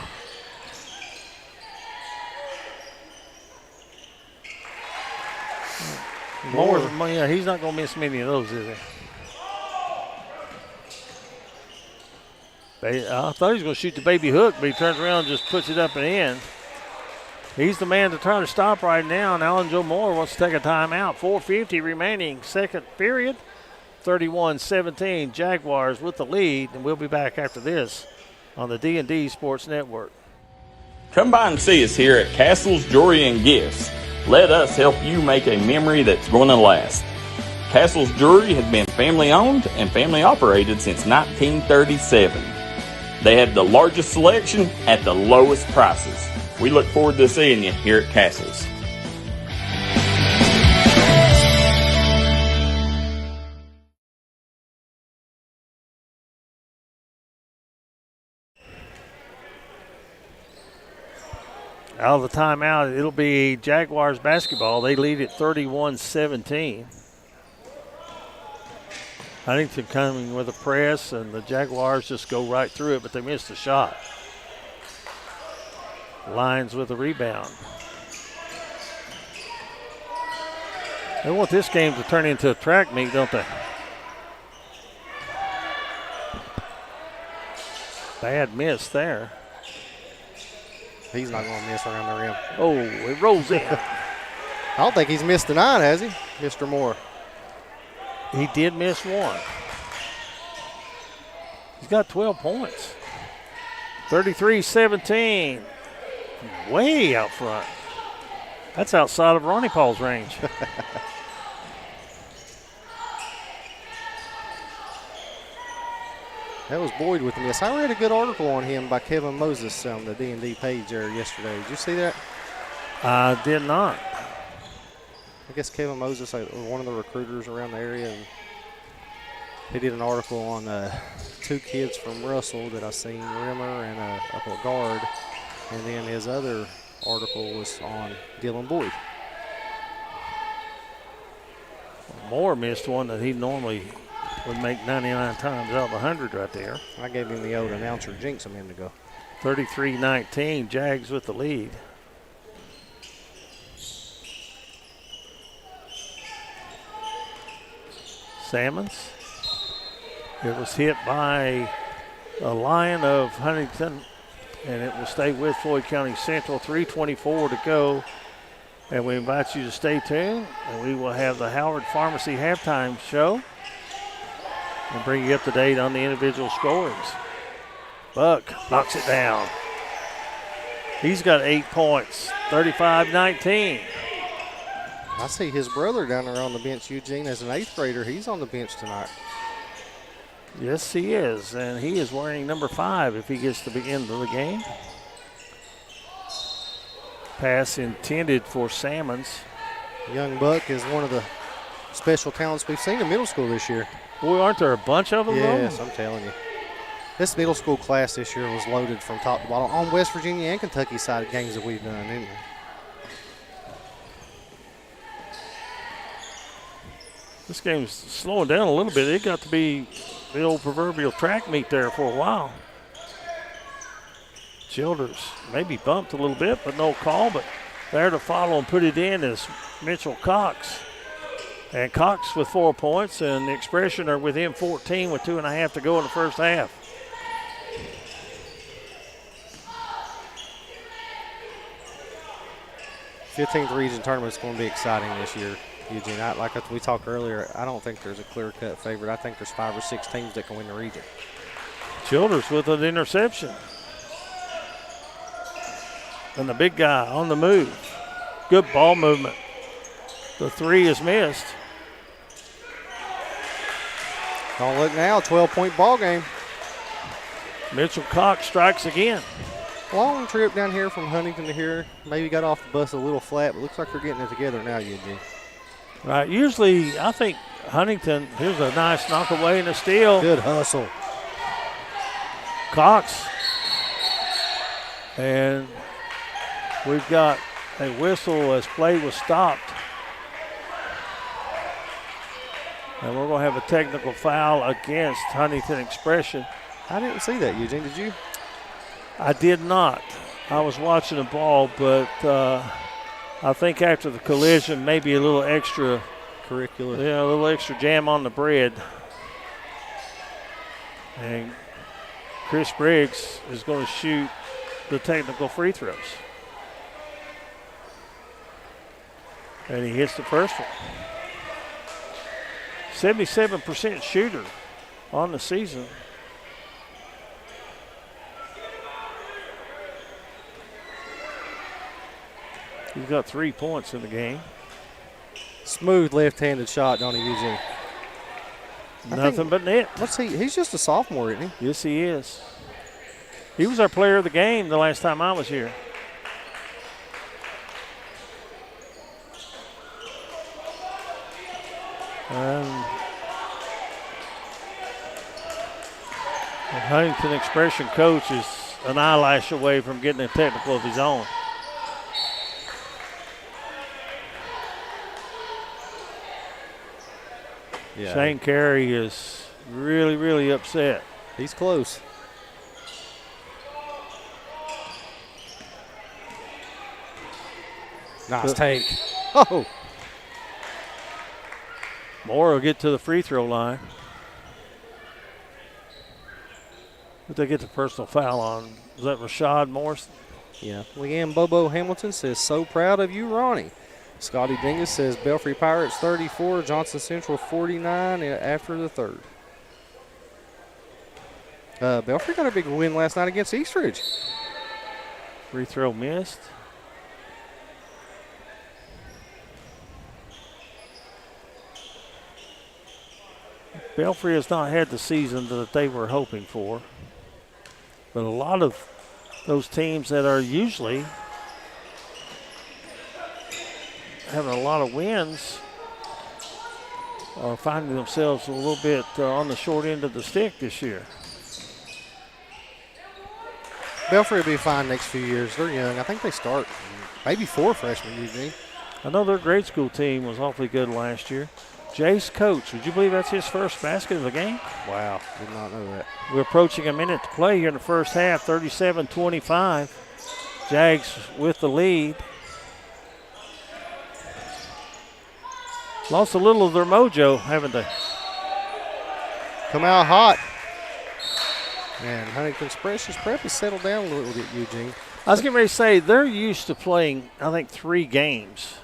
More, yeah, he's not going to miss many of those, is he? I thought he was going to shoot the baby hook, but he turns around and just puts it up and in. He's the man to try to stop right now, and Alan Joe Moore wants to take a timeout. 4:50 remaining, second period. 31-17, Jaguars with the lead, and we'll be back after this on the D&D Sports Network. Come by and see us here at Castle's Jewelry and Gifts. Let us help you make a memory that's going to last. Castle's Jewelry has been family owned and family operated since 1937. They have the largest selection at the lowest prices. We look forward to seeing you here at Castle's. Out of the timeout, it'll be Jaguars basketball. They lead at 31-17. Huntington coming with a press, and the Jaguars just go right through it, but they missed a shot. Lions with a rebound. They want this game to turn into a track meet, don't they? Bad miss there. He's not going to miss around the rim. Oh, it rolls in. I don't think he's missed the 9, has he, Mr. Moore? He did miss one. He's got 12 points. 33-17. Way out front. That's outside of Ronnie Paul's range. That was Boyd with the miss. I read a good article on him by Kevin Moses on the D&D page there yesterday. Did you see that? I did not. I guess Kevin Moses, one of the recruiters around the area, and he did an article on 2 kids from Russell that I seen, Rimmer and a guard, and then his other article was on Dylan Boyd. Moore missed one that he normally would make 99 times out of 100 right there. I gave him the old announcer jinx a minute ago. 33-19, Jags with the lead. Salmons. It was hit by a Lion of Huntington, and it will stay with Floyd County Central. 3:24 to go. And we invite you to stay tuned, and we will have the Howard Pharmacy halftime show and bring you up to date on the individual scores. Buck knocks it down. He's got 8 points, 35-19. I see his brother down there on the bench, Eugene, as an 8th grader. He's on the bench tonight. Yes, he is, and he is wearing number 5 if he gets to the end of the game. Pass intended for Salmons. Young Buck is one of the special talents we've seen in middle school this year. Boy, aren't there a bunch of them? Yes, I'm telling you. This middle school class this year was loaded from top to bottom on West Virginia and Kentucky side of games that we've done, isn't it? This game's slowing down a little bit. It got to be the old proverbial track meet there for a while. Childers maybe bumped a little bit, but no call. But there to follow and put it in is Mitchell Cox. And Cox with 4 points, and the Expression are within 14 with 2.5 to go in the first half. The 15th region tournament is going to be exciting this year, Eugene. Like we talked earlier, I don't think there's a clear-cut favorite. I think there's 5 or 6 teams that can win the region. Childers with an interception. And the big guy on the move. Good ball movement. The 3 is missed. Don't look now, 12-point ball game. Mitchell Cox strikes again. Long trip down here from Huntington to here. Maybe got off the bus a little flat, but looks like they're getting it together now, Eugene. Right, usually I think Huntington, here's a nice knock away and a steal. Good hustle. Cox. And we've got a whistle as play was stopped. And we're going to have a technical foul against Huntington Expression. I didn't see that, Eugene. Did you? I did not. I was watching the ball, but I think after the collision, maybe a little extra curricular. Yeah, a little extra jam on the bread. And Chris Briggs is going to shoot the technical free throws. And he hits the first one. 77% shooter on the season. He's got 3 points in the game. Smooth left-handed shot, don't he, Eugene? Nothing but net. Let's see. He's just a sophomore, isn't he? Yes, he is. He was our player of the game the last time I was here. The Huntington Expression coach is an eyelash away from getting a technical of his own. Yeah. Shane Carey is really, really upset. He's close. Nice take. Oh. Moore will get to the free throw line. But they get the personal foul on. Is that Rashad Morris? Yeah. Leanne Bobo Hamilton says, so proud of you, Ronnie. Scotty Dingus says, Belfry Pirates 34, Johnson Central 49 after the third. Belfry got a big win last night against Eastridge. Free throw missed. Belfry has not had the season that they were hoping for. But a lot of those teams that are usually having a lot of wins are finding themselves a little bit on the short end of the stick this year. Belfry will be fine next few years. They're young. I think they start maybe 4 freshmen, Eugene. I know their grade school team was awfully good last year. Jace Coates, would you believe that's his first basket of the game? Wow, did not know that. We're approaching a minute to play here in the first half, 37-25. Jags with the lead. Lost a little of their mojo, haven't they? Come out hot. Man, Huntington's prep has settled down a little bit, Eugene. I was getting ready to say, they're used to playing, I think, 3 games,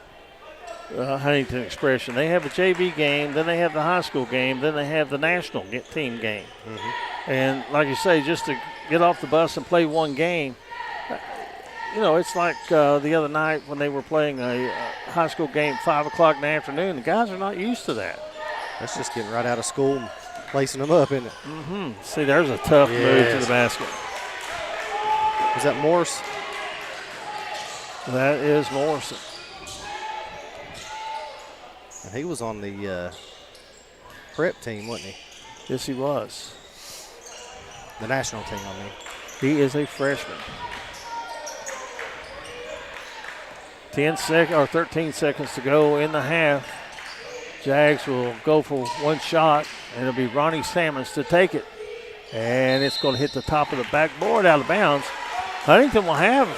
Huntington Expression. They have a JV game, then they have the high school game, then they have the national team game. Mm-hmm. And like you say, just to get off the bus and play 1 game, it's like the other night when they were playing a high school game 5 o'clock in the afternoon. The guys are not used to that. That's just getting right out of school and placing them up, isn't it? Mm-hmm. See, there's a tough move to the basket. Is that Morris? That is Morrison. And he was on the prep team, wasn't he? Yes, he was. The national team, I mean. He is a freshman. 13 seconds to go in the half. Jags will go for 1 shot, and it'll be Ronnie Sammons to take it. And it's going to hit the top of the backboard out of bounds. Huntington will have,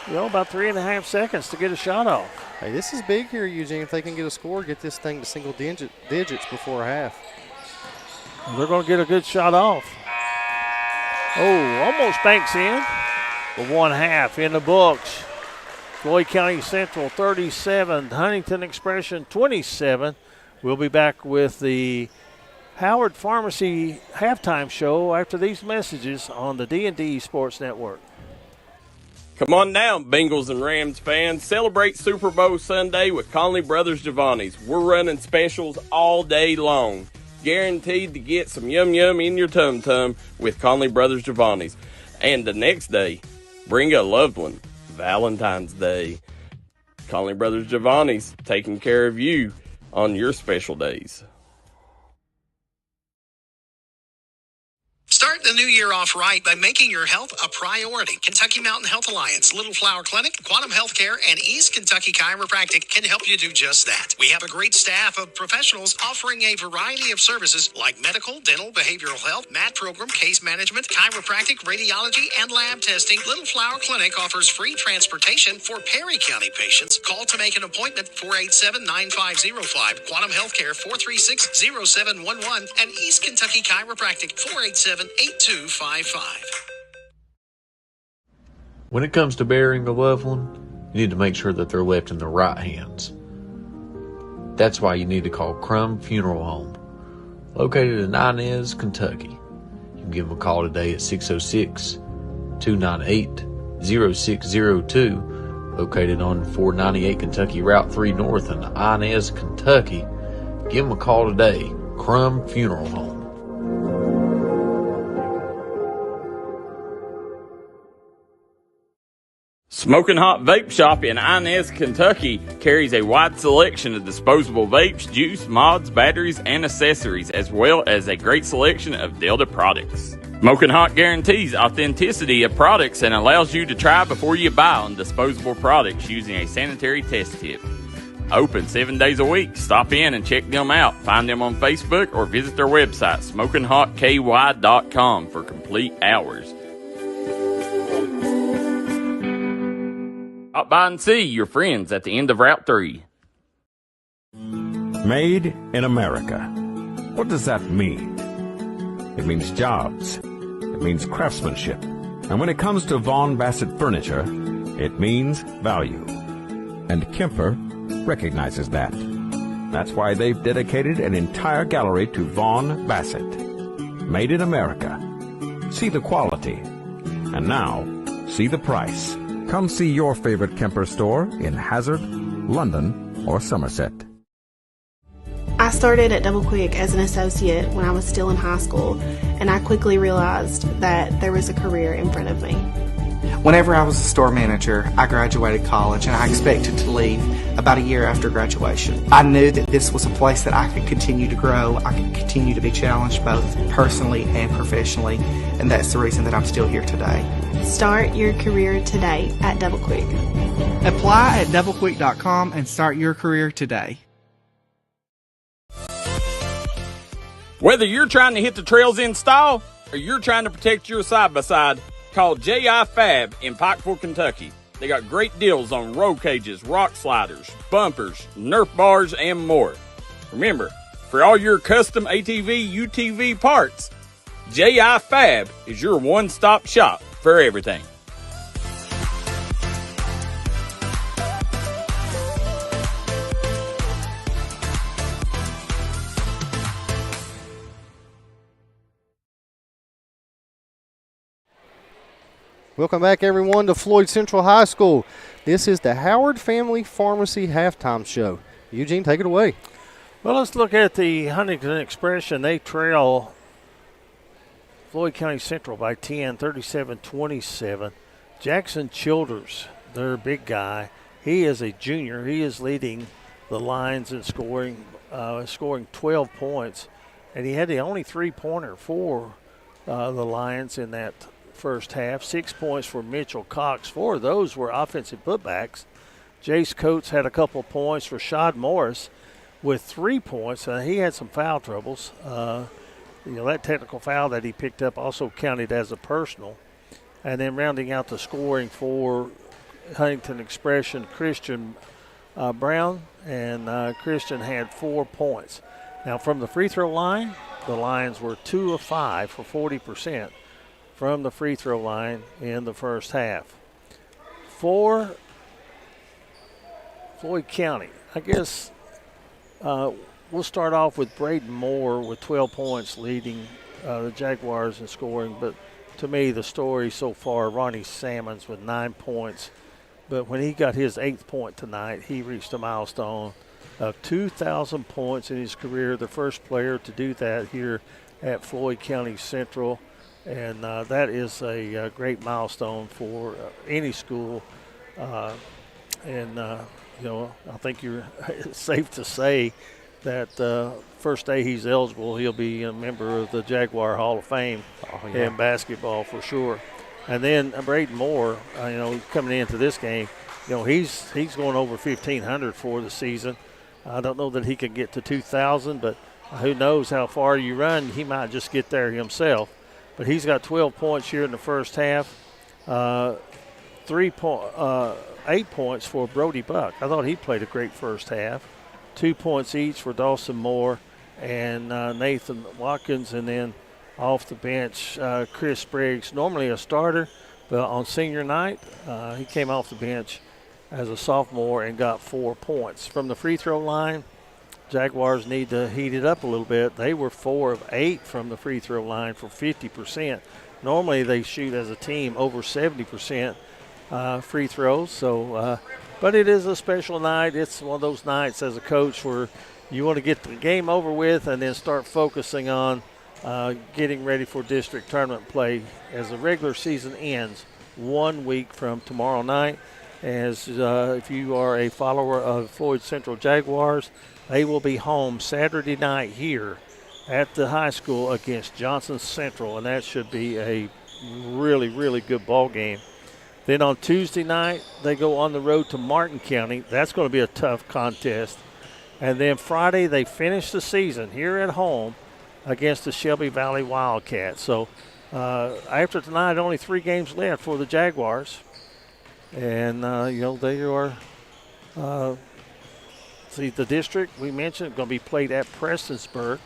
about 3.5 seconds to get a shot off. Hey, this is big here, Eugene. If they can get a score, get this thing to single digits before half. They're going to get a good shot off. Oh, almost banks in. But 1 half in the books. Floyd County Central 37, Huntington Expression 27. We'll be back with the Howard Pharmacy halftime show after these messages on the D&D Sports Network. Come on down, Bengals and Rams fans. Celebrate Super Bowl Sunday with Conley Brothers Giovanni's. We're running specials all day long. Guaranteed to get some yum-yum in your tum-tum with Conley Brothers Giovanni's. And the next day, bring a loved one. Valentine's Day. Conley Brothers Giovanni's, taking care of you on your special days. Start the new year off right by making your health a priority. Kentucky Mountain Health Alliance, Little Flower Clinic, Quantum Healthcare, and East Kentucky Chiropractic can help you do just that. We have a great staff of professionals offering a variety of services like medical, dental, behavioral health, mat program, case management, chiropractic, radiology, and lab testing. Little Flower Clinic offers free transportation for Perry County patients. Call to make an appointment, 487-9505. Quantum Healthcare, 436-0711. And East Kentucky Chiropractic, 487-8255. When it comes to burying a loved one, you need to make sure that they're left in the right hands. That's why you need to call Crum Funeral Home, located in Inez, Kentucky. You can give them a call today at 606-298-0602, located on 498 Kentucky Route 3 North in Inez, Kentucky. Give them a call today, Crum Funeral Home. Smoking Hot Vape Shop in Inez, Kentucky carries a wide selection of disposable vapes, juice, mods, batteries, and accessories, as well as a great selection of Delta products. Smoking Hot guarantees authenticity of products and allows you to try before you buy on disposable products using a sanitary test tip. Open 7 days a week. Stop in and check them out. Find them on Facebook or visit their website, SmokingHotKY.com, for complete hours. Stop by and see your friends at the end of Route 3. Made in America. What does that mean? It means jobs. It means craftsmanship. And when it comes to Vaughn Bassett Furniture, it means value. And Kemper recognizes that. That's why they've dedicated an entire gallery to Vaughn Bassett. Made in America. See the quality. And now, see the price. Come see your favorite Kemper store in Hazard, London, or Somerset. I started at Double Quick as an associate when I was still in high school, and I quickly realized that there was a career in front of me. Whenever I was a store manager, I graduated college and I expected to leave about about a year after graduation. I knew that this was a place that I could continue to grow, I could continue to be challenged both personally and professionally, and that's the reason that I'm still here today. Start your career today at Double Quick. Apply at doublequick.com and start your career today. Whether you're trying to hit the trails in style or you're trying to protect your side-by-side, call J.I. Fab in Pikeville, Kentucky. They got great deals on roll cages, rock sliders, bumpers, Nerf bars, and more. Remember, for all your custom ATV, UTV parts, J.I. Fab is your one-stop shop for everything. Welcome back, everyone, to Floyd Central High School. This is the Howard Family Pharmacy Halftime Show. Eugene, take it away. Well, let's look at the Huntington Expression. They trail Floyd County Central by 10, 37-27. Jackson Childers, their big guy, he is a junior. He is leading the Lions in scoring 12 points. And he had the only three-pointer for the Lions in that first half. 6 points for Mitchell Cox. 4 of those were offensive putbacks. Jace Coates had a couple of points. Rashad Morris with 3 points. He had some foul troubles. That technical foul that he picked up also counted as a personal. And then rounding out the scoring for Huntington Expression, Christian Brown. And Christian had 4 points. Now from the free throw line, the Lions were 2 of 5 for 40%. From the free throw line in the first half. For Floyd County, I guess we'll start off with Braden Moore with 12 points leading the Jaguars in scoring. But to me, the story so far, Ronnie Salmons with 9 points. But when he got his 8th point tonight, he reached a milestone of 2,000 points in his career, the first player to do that here at Floyd County Central. And that is a great milestone for any school. I think it's safe to say that first day he's eligible, he'll be a member of the Jaguar Hall of Fame in basketball for sure. And then Braden Moore, coming into this game, he's going over 1,500 for the season. I don't know that he can get to 2,000, but who knows how far you run, he might just get there himself. But he's got 12 points here in the first half. 8 points for Brody Buck. I thought he played a great first half. 2 points each for Dawson Moore and Nathan Watkins. And then off the bench, Chris Briggs, normally a starter, but on senior night, he came off the bench as a sophomore and got 4 points. From the free throw line, Jaguars need to heat it up a little bit. They were 4 of 8 from the free throw line for 50%. Normally they shoot as a team over 70% free throws. So, but it is a special night. It's one of those nights as a coach where you want to get the game over with and then start focusing on getting ready for district tournament play as the regular season ends 1 week from tomorrow night. As if you are a follower of Floyd Central Jaguars, they will be home Saturday night here at the high school against Johnson Central, and that should be a really, really good ball game. Then on Tuesday night, they go on the road to Martin County. That's going to be a tough contest. And then Friday, they finish the season here at home against the Shelby Valley Wildcats. So after tonight, only 3 games left for the Jaguars. And, they are the district we mentioned going to be played at Prestonsburg.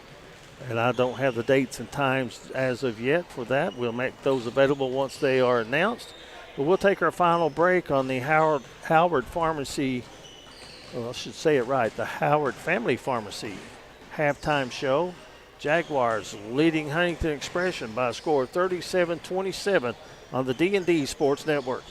And I don't have the dates and times as of yet for that. We'll make those available once they are announced. But we'll take our final break on the Howard Pharmacy, I should say it right, the Howard Family Pharmacy halftime show. Jaguars leading Huntington Expression by a score of 37-27 on the D&D Sports Network.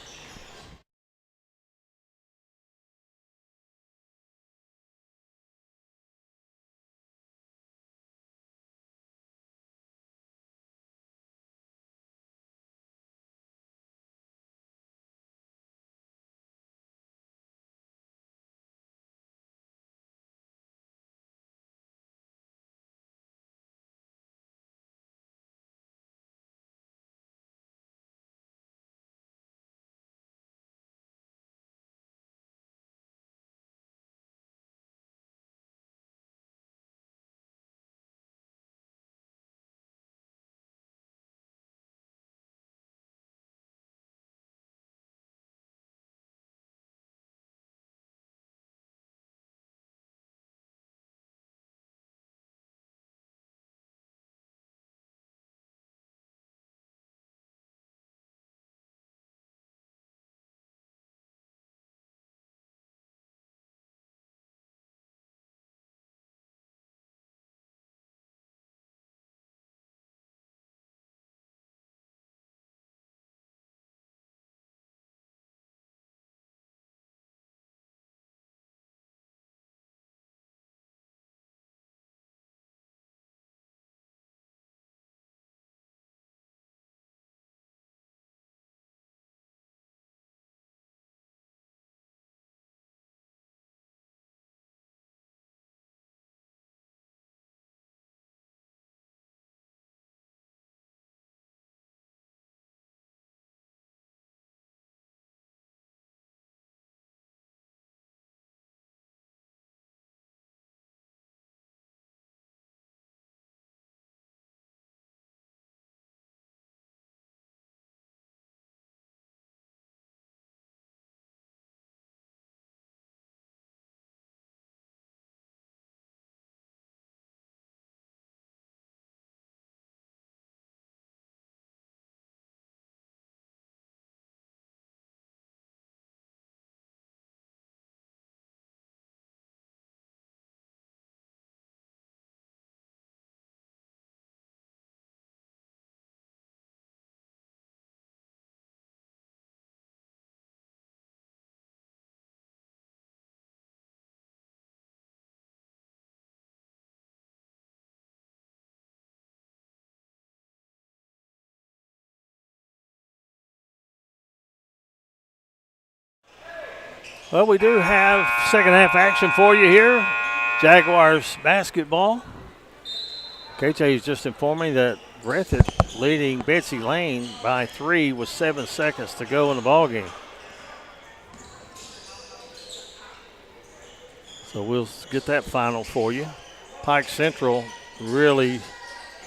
Well, we do have second half action for you here. Jaguars basketball. KJ is just informing that Breathitt leading Betsy Lane by 3 with 7 seconds to go in the ballgame. So we'll get that final for you. Pike Central really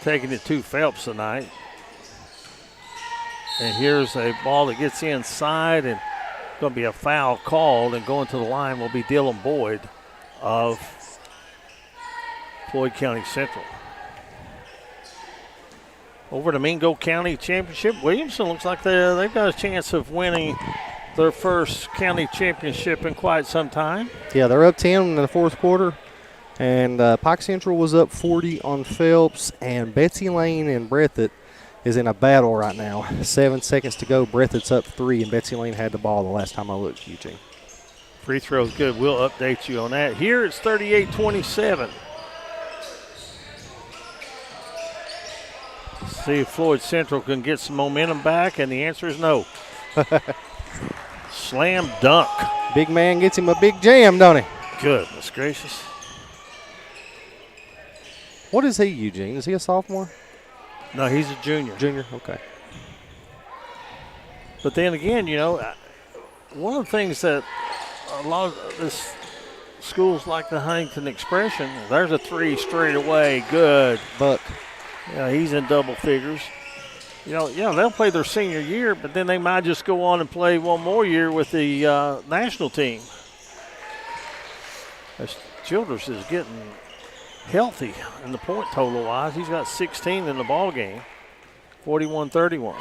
taking it to Phelps tonight. And here's a ball that gets inside and going to be a foul called, and going to the line will be Dylan Boyd of Floyd County Central. Over to Mingo County Championship. Williamson looks like they've got a chance of winning their first county championship in quite some time. Yeah, they're up 10 in the fourth quarter. And Pike Central was up 40 on Phelps. And Betsy Lane and Breathitt is in a battle right now. 7 seconds to go. Breathitt's up 3, and Betsy Lane had the ball the last time I looked, Eugene. Free throw's good. We'll update you on that. Here it's 38-27. See if Floyd Central can get some momentum back, and the answer is no. Slam dunk. Big man gets him a big jam, don't he? Goodness gracious. What is he, Eugene? Is he a sophomore? No, he's a junior. Junior, okay. But then again, you know, one of the things that a lot of this schools like the Huntington Expression, there's a 3 straight away. Good. Buck. Yeah, he's in double figures. You know, yeah, they'll play their senior year, but then they might just go on and play one more year with the national team. As Childress is getting healthy in the point total wise. He's got 16 in the ball game, 41-31.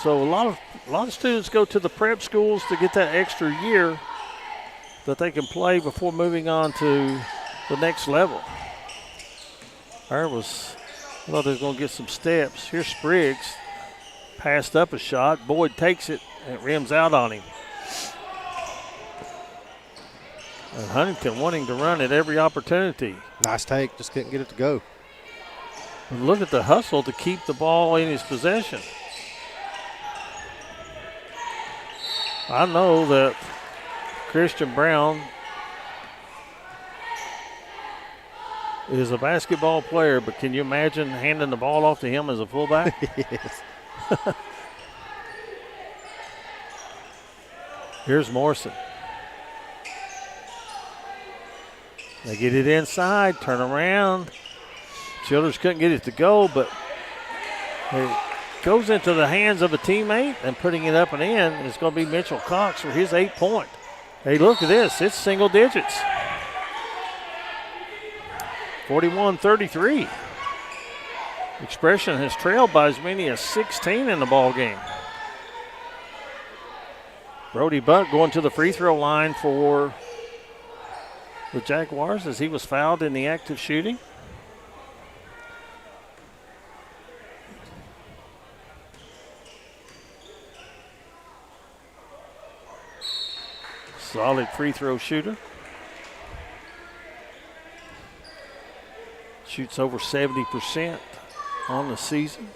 So a lot of students go to the prep schools to get that extra year that they can play before moving on to the next level. I thought they was going to get some steps. Here's Spriggs, passed up a shot. Boyd takes it and it rims out on him. And Huntington wanting to run at every opportunity. Nice take, just couldn't get it to go. And look at the hustle to keep the ball in his possession. I know that Christian Brown is a basketball player, but can you imagine handing the ball off to him as a fullback? Yes. Here's Morrison. They get it inside, turn around. Childers couldn't get it to go, but it goes into the hands of a teammate, and putting it up and in is going to be Mitchell Cox for his 8-point. Hey, look at this. It's single digits. 41-33. Expression has trailed by as many as 16 in the ball game. Brody Buck going to the free throw line for the Jaguars as he was fouled in the act of shooting. Solid free throw shooter. Shoots over 70% on the season.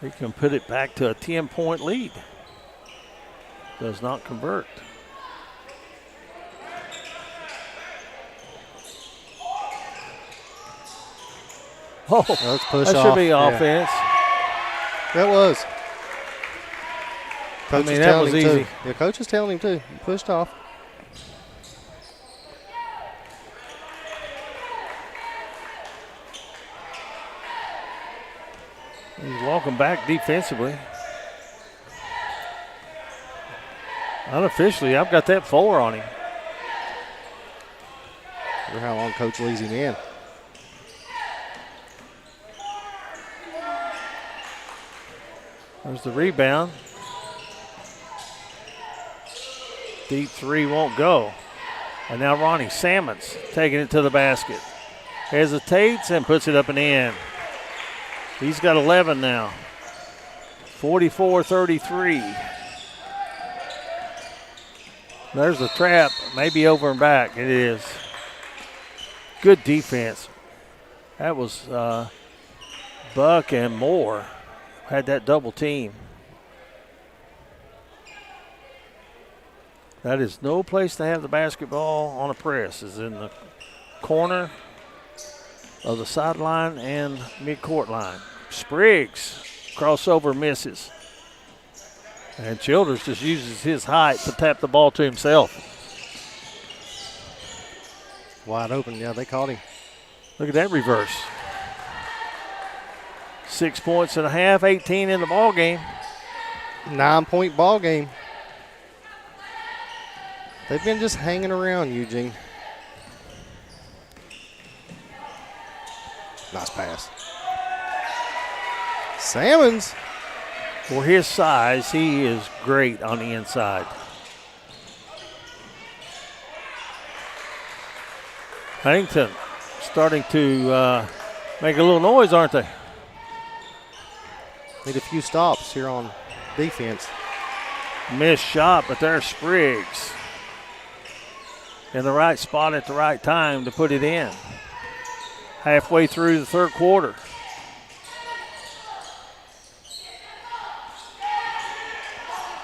He can put it back to a 10-point lead. Does not convert. Oh, let's push that off. Should be offense. That was. Coach that was easy. Too. Yeah, coach is telling him too. He pushed off. He's walking back defensively. Unofficially, I've got that 4 on him. Or how long coach leaves him in. There's the rebound. Deep 3 won't go. And now Ronnie Salmons taking it to the basket. Hesitates and puts it up and in. He's got 11 now. 44-33. There's the trap. Maybe over and back. It is. Good defense. That was Buck and Moore had that double team. That is no place to have the basketball on a press. Is in the corner of the sideline and midcourt line. Spriggs, crossover misses. And Childers just uses his height to tap the ball to himself. Wide open, yeah, they caught him. Look at that reverse. 6 points and a half, 18 in the ball game. 9-point ball game. They've been just hanging around, Eugene. Nice pass. Salmons. For his size, he is great on the inside. Huntington starting to make a little noise, aren't they? Need a few stops here on defense. Missed shot, but there's Spriggs. In the right spot at the right time to put it in. Halfway through the third quarter.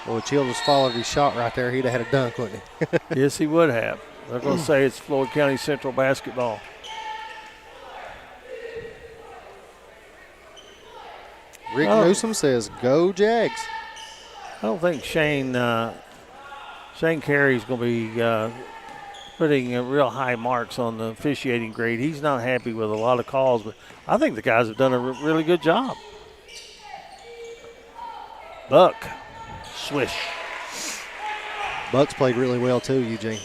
Well, Childers followed his shot right there. He'd have had a dunk, wouldn't he? Yes, he would have. They're going to say it's Floyd County Central basketball. Rick Newsome says, go Jags. I don't think Shane Carey's going to be putting real high marks on the officiating grade. He's not happy with a lot of calls, but I think the guys have done a really good job. Buck, swish. Buck's played really well too, Eugene.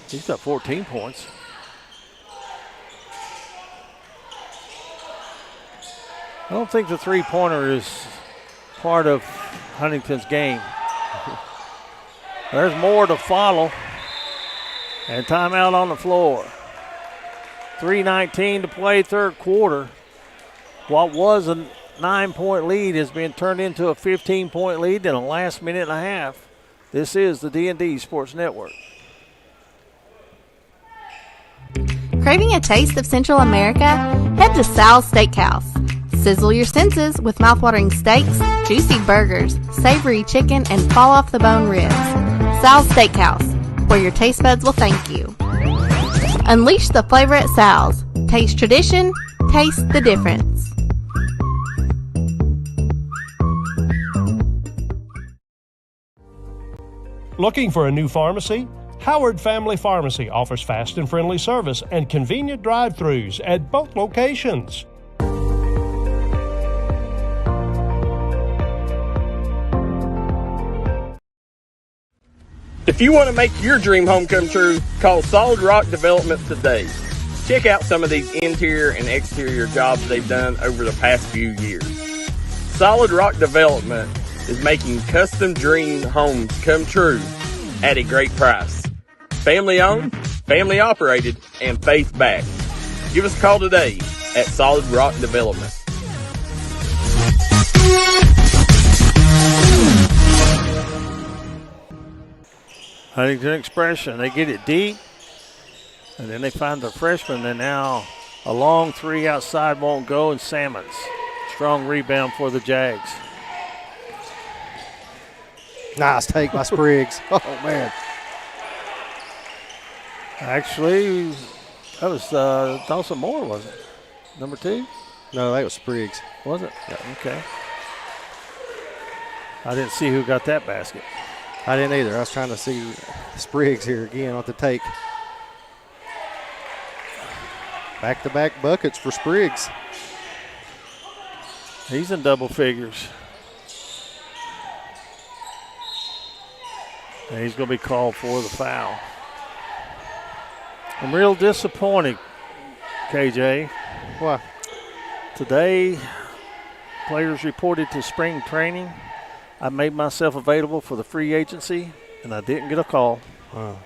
He's got 14 points. I don't think the three-pointer is part of Huntington's game. There's more to follow. And timeout on the floor. 3:19 to play, third quarter. What was a 9-point lead has been turned into a 15-point lead in the last minute and a half. This is the D&D Sports Network. Craving a taste of Central America? Head to Sal's Steakhouse. Sizzle your senses with mouthwatering steaks, juicy burgers, savory chicken, and fall-off-the-bone ribs. Sal's Steakhouse, where your taste buds will thank you. Unleash the flavor at Sal's. Taste tradition, taste the difference. Looking for a new pharmacy? Howard Family Pharmacy offers fast and friendly service and convenient drive-thrus at both locations. If you want to make your dream home come true, call Solid Rock Development today. Check out some of these interior and exterior jobs they've done over the past few years. Solid Rock Development is making custom dream homes come true at a great price. Family owned, family operated, and faith backed. Give us a call today at Solid Rock Development. Huntington Expression, they get it deep, and then they find the freshman, and now a long three outside won't go, and Salmons. Strong rebound for the Jags. Nice take by Spriggs. Oh, man. Actually, that was Dawson Moore, was it? Number 2? No, that was Spriggs. Was it? Yeah. Okay. I didn't see who got that basket. I didn't either. I was trying to see Spriggs here again on the take. Back-to-back buckets for Spriggs. He's in double figures. And he's going to be called for the foul. I'm real disappointed, KJ. Why? Today, players reported to spring training. I made myself available for the free agency, and I didn't get a call. Wow.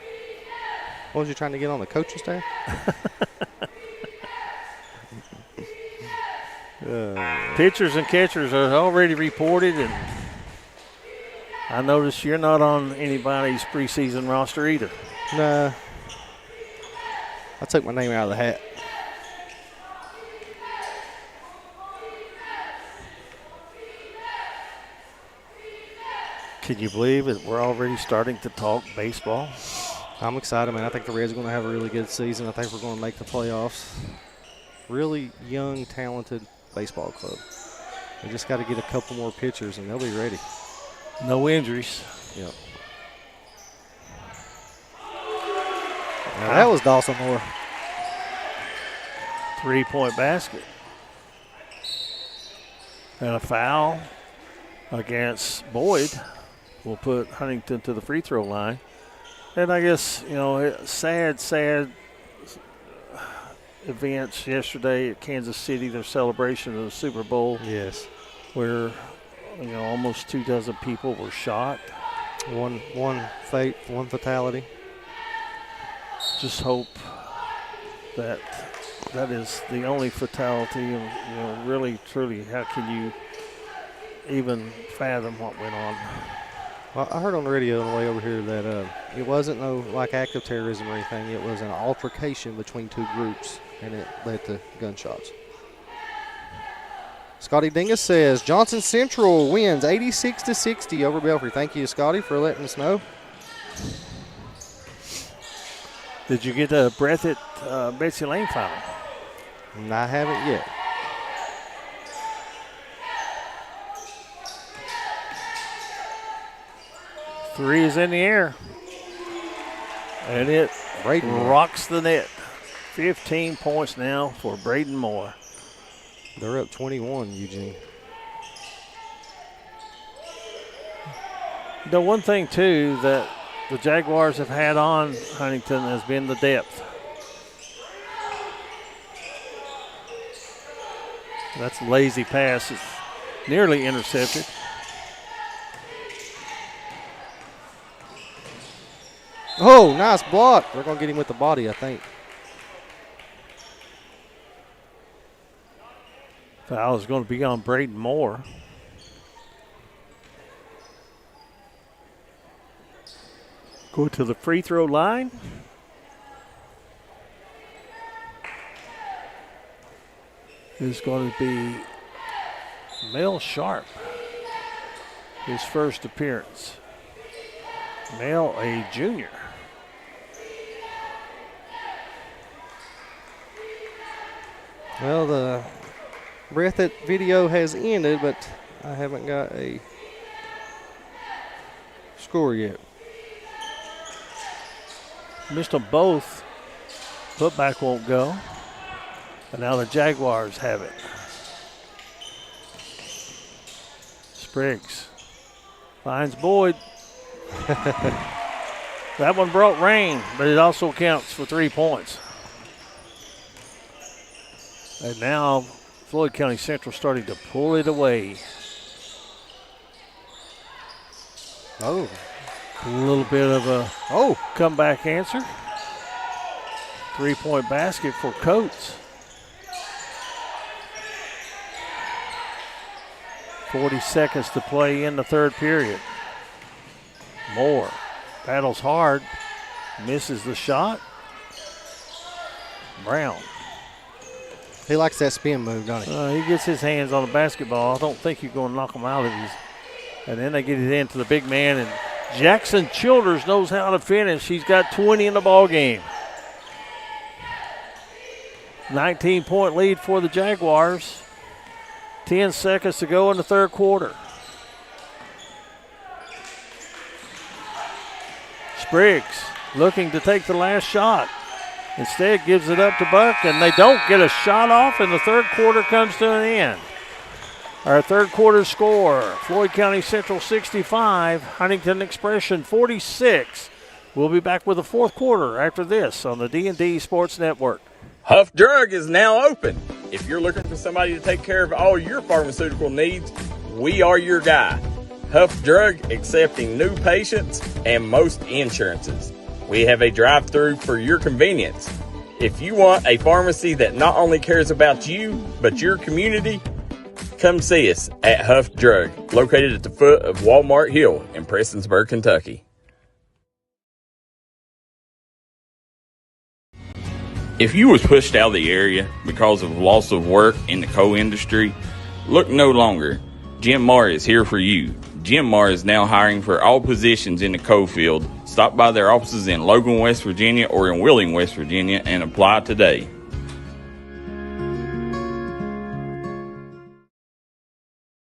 What was you trying to get on the coaching staff? Pitchers and catchers are already reported, and I noticed you're not on anybody's preseason roster either. Nah. I took my name out of the hat. Can you believe it? We're already starting to talk baseball. I'm excited, man. I think the Reds are going to have a really good season. I think we're going to make the playoffs. Really young, talented baseball club. We just got to get a couple more pitchers, and they'll be ready. No injuries. Yep. Now that was Dawson Moore. 3-point basket. And a foul against Boyd will put Huntington to the free throw line. And I guess, sad events yesterday at Kansas City, their celebration of the Super Bowl. Yes. Where, almost 24 people were shot. One fatality. Just hope that is the only fatality. And, really, truly, how can you even fathom what went on? Well, I heard on the radio on the way over here that it wasn't no active terrorism or anything. It was an altercation between two groups, and it led to gunshots. Scotty Dingus says Johnson Central wins 86-60 over Belfry. Thank you, Scotty, for letting us know. Did you get a breath at Betsy Lane final? I haven't yet. Three is in the air. And it rocks the net. 15 points now for Braden Moore. They're up 21, Eugene. The one thing, too, that the Jaguars have had on Huntington has been the depth. That's a lazy pass. It's nearly intercepted. Oh, nice block. They're going to get him with the body, I think. Foul is going to be on Braden Moore. Go to the free throw line. Is going to be Mel Sharp. His first appearance. Mel, a junior. Well, the breath at video has ended, but I haven't got a score yet. Missed them both. Putback won't go. And now the Jaguars have it. Spriggs finds Boyd. That one brought rain, but it also counts for 3 points. And now Floyd County Central starting to pull it away. Oh. A little bit of a comeback answer. 3-point basket for Coates. 40 seconds to play in the third period. Moore battles hard, misses the shot. Brown. He likes that spin move, doesn't he? He gets his hands on the basketball. I don't think you're going to knock him out of his. And then they get it into the big man, and Jackson Childers knows how to finish. He's got 20 in the ball game. 19-point lead for the Jaguars. 10 seconds to go in the third quarter. Spriggs looking to take the last shot. Instead gives it up to Buck, and they don't get a shot off, and the third quarter comes to an end. Our third quarter score, Floyd County Central 65, Huntington Expression 46. We'll be back with the fourth quarter after this on the D&D Sports Network. Huff Drug is now open. If you're looking for somebody to take care of all your pharmaceutical needs, we are your guy. Huff Drug accepting new patients and most insurances. We have a drive-through for your convenience. If you want a pharmacy that not only cares about you, but your community, come see us at Huff Drug, located at the foot of Walmart Hill in Prestonsburg, Kentucky. If you was pushed out of the area because of loss of work in the coal industry, look no longer. Jim Marr is here for you. Jim Marr is now hiring for all positions in the coal field. Stop by their offices in Logan, West Virginia or in Wheeling, West Virginia and apply today.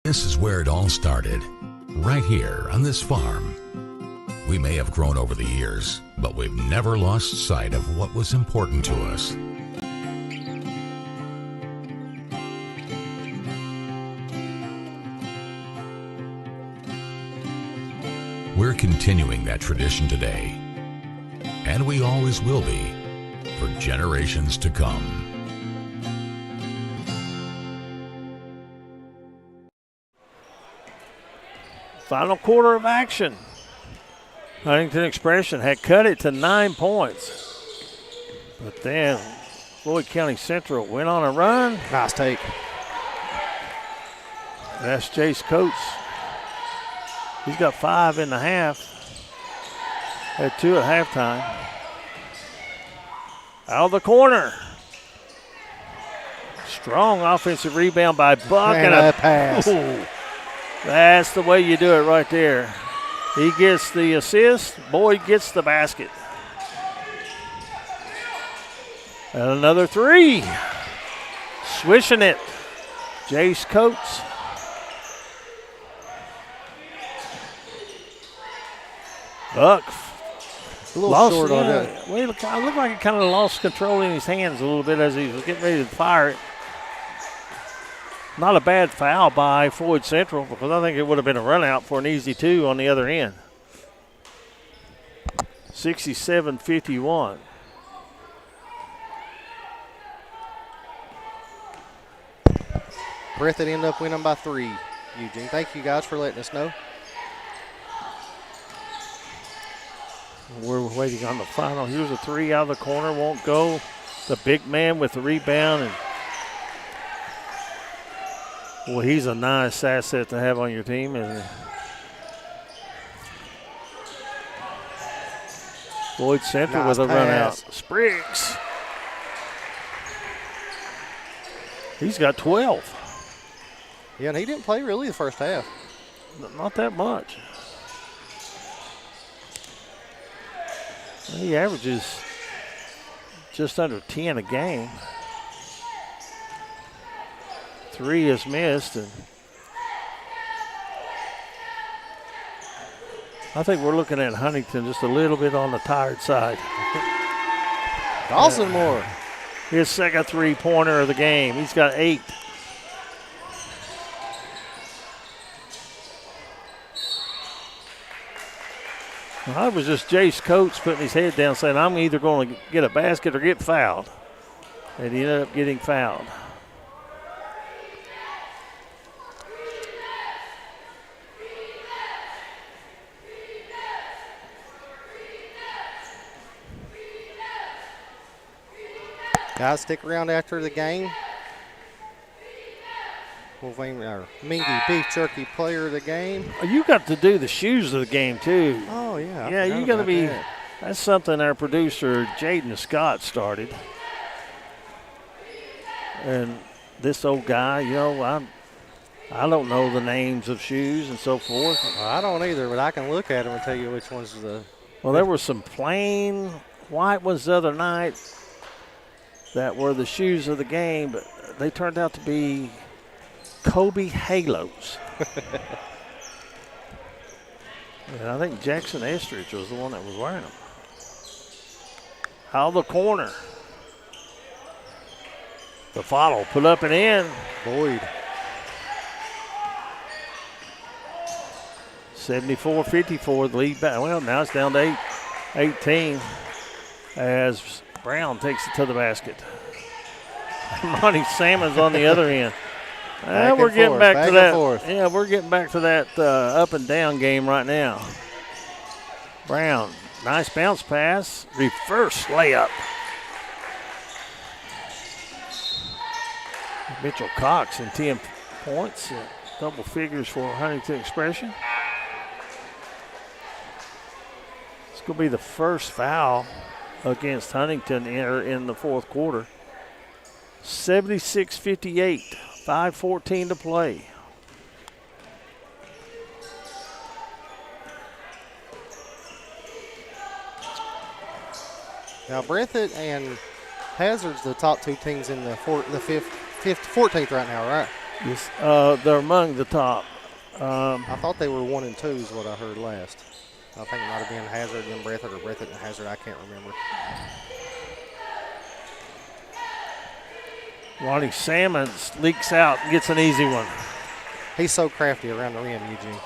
This is where it all started, right here on this farm. We may have grown over the years, but we've never lost sight of what was important to us. We're continuing that tradition today, and we always will be for generations to come. Final quarter of action. Huntington Expression had cut it to 9 points. But then Floyd County Central went on a run. Nice take. That's Jace Coates. He's got 5 in the half. Had 2 at halftime. Out of the corner. Strong offensive rebound by Buck and a pass. Ooh, that's the way you do it right there. He gets the assist. Boyd gets the basket. And another 3. Swishing it. Jace Coates. Buck. A little short on that. Well, it looked like he kind of lost control in his hands a little bit as he was getting ready to fire it. Not a bad foul by Floyd Central because I think it would have been a run out for an easy 2 on the other end. 67-51. Breathitt ended up winning by 3, Eugene. Thank you guys for letting us know. We're waiting on the final. Here's a 3 out of the corner, won't go. The big man with the rebound. And well, he's a nice asset to have on your team, isn't he? Floyd Central Nice with a run pass. out. Spriggs. He's got 12. Yeah, and he didn't play really the first half. Not that much. He averages just under 10 a game. 3 is missed, and I think we're looking at Huntington just a little bit on the tired side. Dawson Moore. His second 3-pointer of the game. He's got 8. Well, that was just Jace Coates putting his head down saying, I'm either going to get a basket or get fouled. And he ended up getting fouled. Guys, stick around after the game. Our Mingy Beef Jerky player of the game. You got to do the shoes of the game, too. Oh, yeah. Yeah, you got to be. That's something our producer, Jaden Scott, started. And this old guy, you know, I don't know the names of shoes and so forth. Well, I don't either, but I can look at them and tell you which one's the. Well, there were some plain white ones the other night that were the shoes of the game, but they turned out to be Kobe Halos. And I think Jackson Estridge was the one that was wearing them. Out of the corner. The follow, put up and in. Boyd. 74-54, the lead back. Well, now it's down to 18 as Brown takes it to the basket. Monty Salmon's on the other end. We're getting back to that. Yeah, we're getting back to that up and down game right now. Brown, nice bounce pass, reverse layup. Mitchell Cox in 10 points, double figures for Huntington Expression. It's going to be the first foul against Huntington in the fourth quarter. 76-58, 5:14 to play. Now, Breathitt and Hazard's the top two teams in the 14th right now, right? Yes, they're among the top. I thought they were 1 and 2 is what I heard last. I think it might have been Hazard and Breathitt or Breathitt and Hazard. I can't remember. Ronnie Salmons leaks out and gets an easy one. He's so crafty around the rim, Eugene.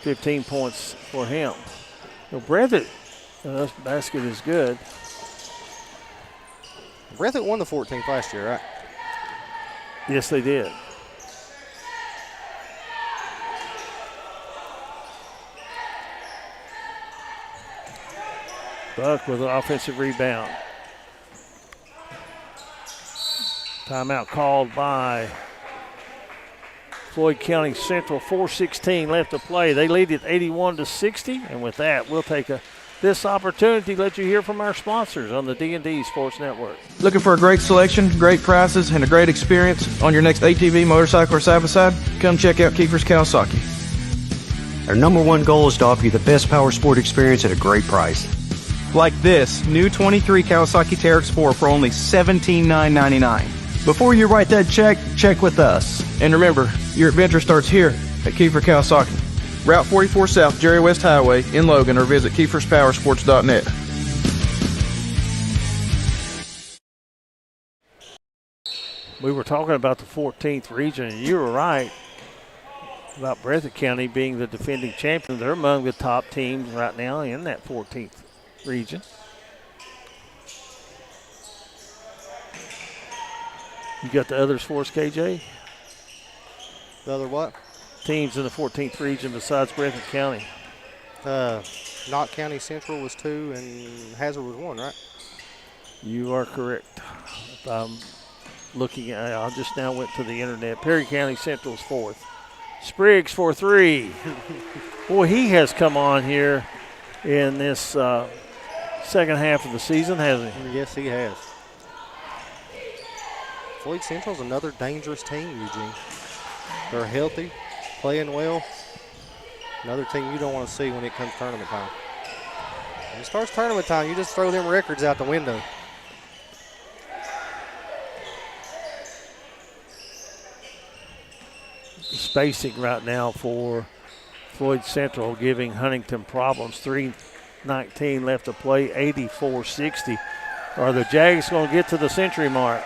15 points for him. Well, Breathitt, this basket is good. Breathitt won the 14th last year, right? Yes, they did. Buck with an offensive rebound. Timeout called by Floyd County Central. 4:16 left to play. They lead it 81-60, and with that, we'll take this opportunity to let you hear from our sponsors on the D&D Sports Network. Looking for a great selection, great prices, and a great experience on your next ATV, motorcycle, or side-by-side? Come check out Kiefer's Kawasaki. Our #1 goal is to offer you the best power sport experience at a great price. Like this new 23 Kawasaki Teryx Sport for only $17,999. Before you write that check, check with us. And remember, your adventure starts here at Kiefer Kawasaki. Route 44 South, Jerry West Highway in Logan, or visit KiefersPowersports.net. We were talking about the 14th region, and you were right about Breathitt County being the defending champion. They're among the top teams right now in that 14th region. You got the others for us, KJ? The other what? Teams in the 14th region besides Breathitt County. Knott County Central was 2 and Hazard was 1, right? You are correct. I'm looking at, I just now went to the internet. Perry County Central's 4th. Spriggs for 3. Boy, he has come on here in this second half of the season, hasn't he? Yes, he has. Floyd Central's another dangerous team, Eugene. They're healthy, playing well. Another team you don't want to see when it comes tournament time. When it starts tournament time, you just throw them records out the window. Spacing right now for Floyd Central, giving Huntington problems. 3:19 left to play, 84-60. Are the Jags going to get to the century mark?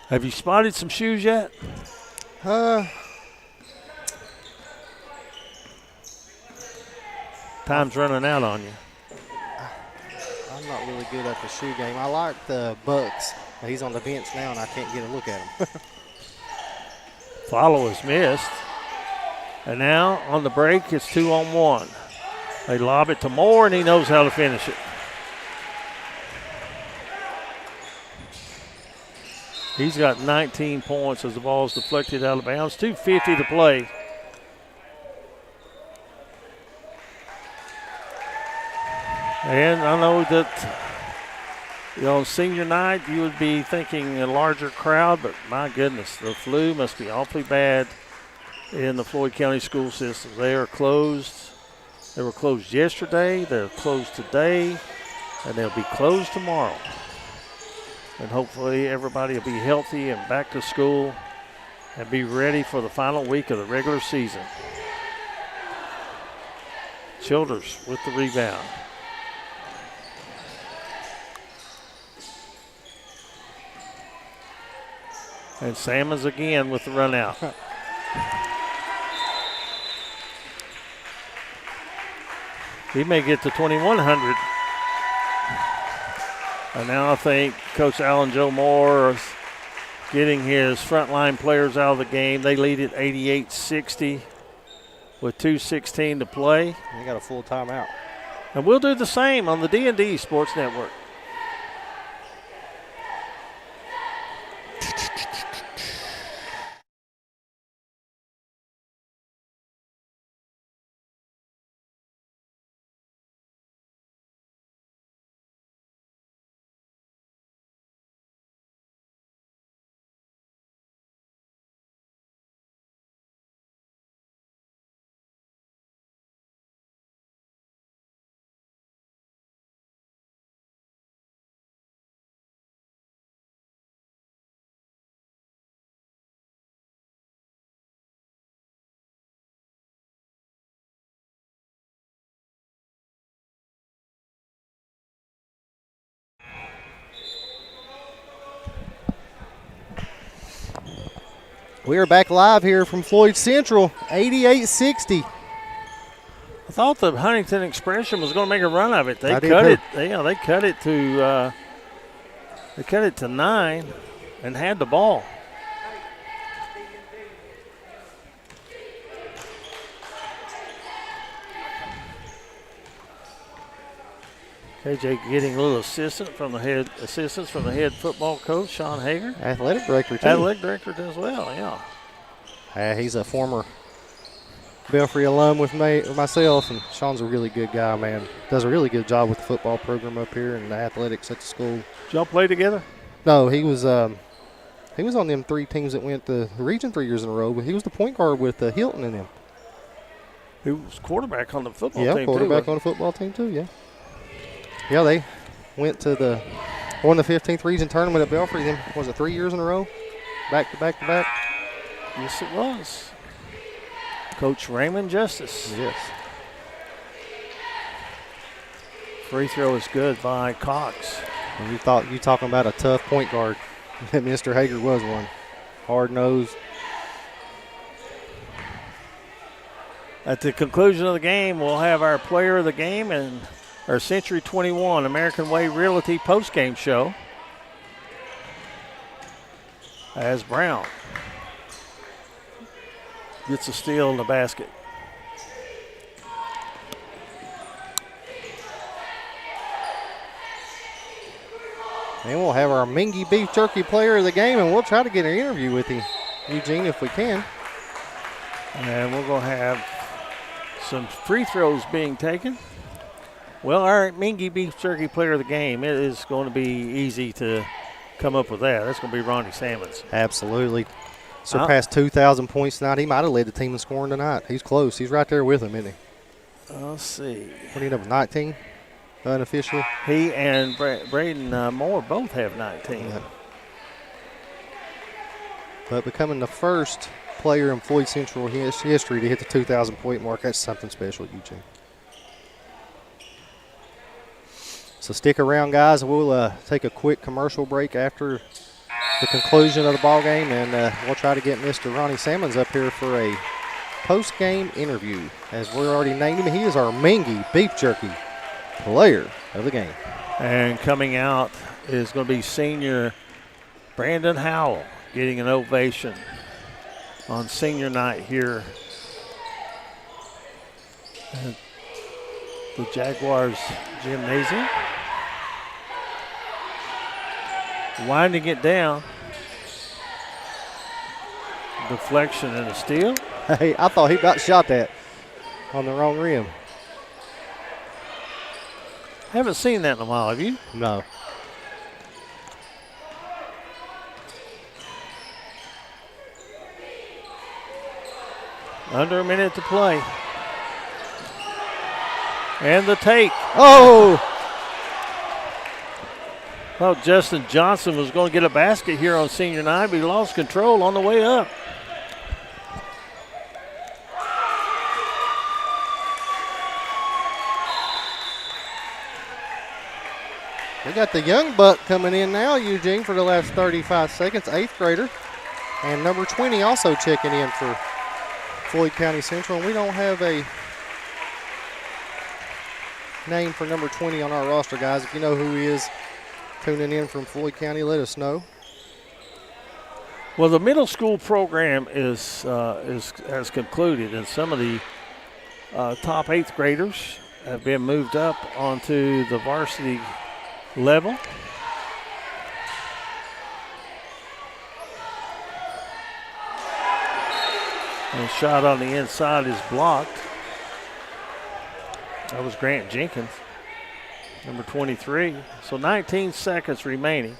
Have you spotted some shoes yet? Time's running out on you. I'm not really good at the shoe game. I like the Bucks. He's on the bench now, and I can't get a look at him. Follow is missed. And now on the break, it's 2-on-1. They lob it to Moore, and he knows how to finish it. He's got 19 points as the ball is deflected out of bounds. 2:50 to play. And I know that, on senior night, you would be thinking a larger crowd, but my goodness, the flu must be awfully bad in the Floyd County school system. They are closed. They were closed yesterday. They're closed today, and they'll be closed tomorrow. And hopefully everybody will be healthy and back to school and be ready for the final week of the regular season. Childers with the rebound. And Salmons again with the run out. He may get to 2,100. And now I think Coach Alan Joe Moore is getting his frontline players out of the game. They lead it 88-60 with 2:16 to play. They got a full timeout. And we'll do the same on the D&D Sports Network. We are back live here from Floyd Central, 88-60. I thought the Huntington Expression was going to make a run of it. They I did cut too. it. They cut it to 9 and had the ball. KJ getting a little assistance from the head football coach, Sean Hager. Athletic director, too. Athletic director as well, yeah. He's a former Belfry alum with myself, and Sean's a really good guy, man. Does a really good job with the football program up here and the athletics at the school. Did y'all play together? No, he was on them 3 teams that went to the region 3 years in a row, but he was the point guard with Hilton and them. He was quarterback on the football team, Yeah, quarterback on the football team, too, yeah. Yeah, they went to won the 15th region tournament at Belfry. Then was it 3 years in a row, back to back to back? Yes, it was. Coach Raymond Justice. Yes. Free throw is good by Cox. And you talking about a tough point guard. Mr. Hager was one. Hard nosed. At the conclusion of the game, we'll have our player of the game and our Century 21 American Way Realty postgame show as Brown gets a steal in the basket. And we'll have our Mingy Beef Jerky player of the game, and we'll try to get an interview with him, Eugene, if we can. And we're going to have some free throws being taken. Well, our Mingy Beef Jerky player of the game, it is going to be easy to come up with that. That's going to be Ronnie Salmons. Absolutely. Surpassed 2,000 points tonight. He might have led the team in scoring tonight. He's close. He's right there with him, isn't he? Let's see. What do you know, 19 unofficially? He and Braden Moore both have 19. Yeah. But becoming the first player in Floyd Central history to hit the 2,000 point mark, that's something special, Eugene. So stick around, guys. We'll take a quick commercial break after the conclusion of the ball game, and we'll try to get Mr. Ronnie Salmons up here for a post-game interview. As we're already named him, he is our Mingy Beef Jerky player of the game. And coming out is going to be senior Brandon Howell getting an ovation on senior night here at the Jaguars Gymnasium. Winding it down. Deflection and a steal. Hey, I thought he about shot that on the wrong rim. Haven't seen that in a while, have you? No. Under a minute to play. And the take. Oh! Well, Justin Johnson was going to get a basket here on senior night, but he lost control on the way up. We got the young buck coming in now, Eugene, for the last 35 seconds, 8th grader. And number 20 also checking in for Floyd County Central. And we don't have a name for number 20 on our roster, guys. If you know who he is tuning in from Floyd County, let us know. Well, the middle school program has concluded, and some of the top 8th graders have been moved up onto the varsity level. And shot on the inside is blocked. That was Grant Jenkins, number 23. So 19 seconds remaining.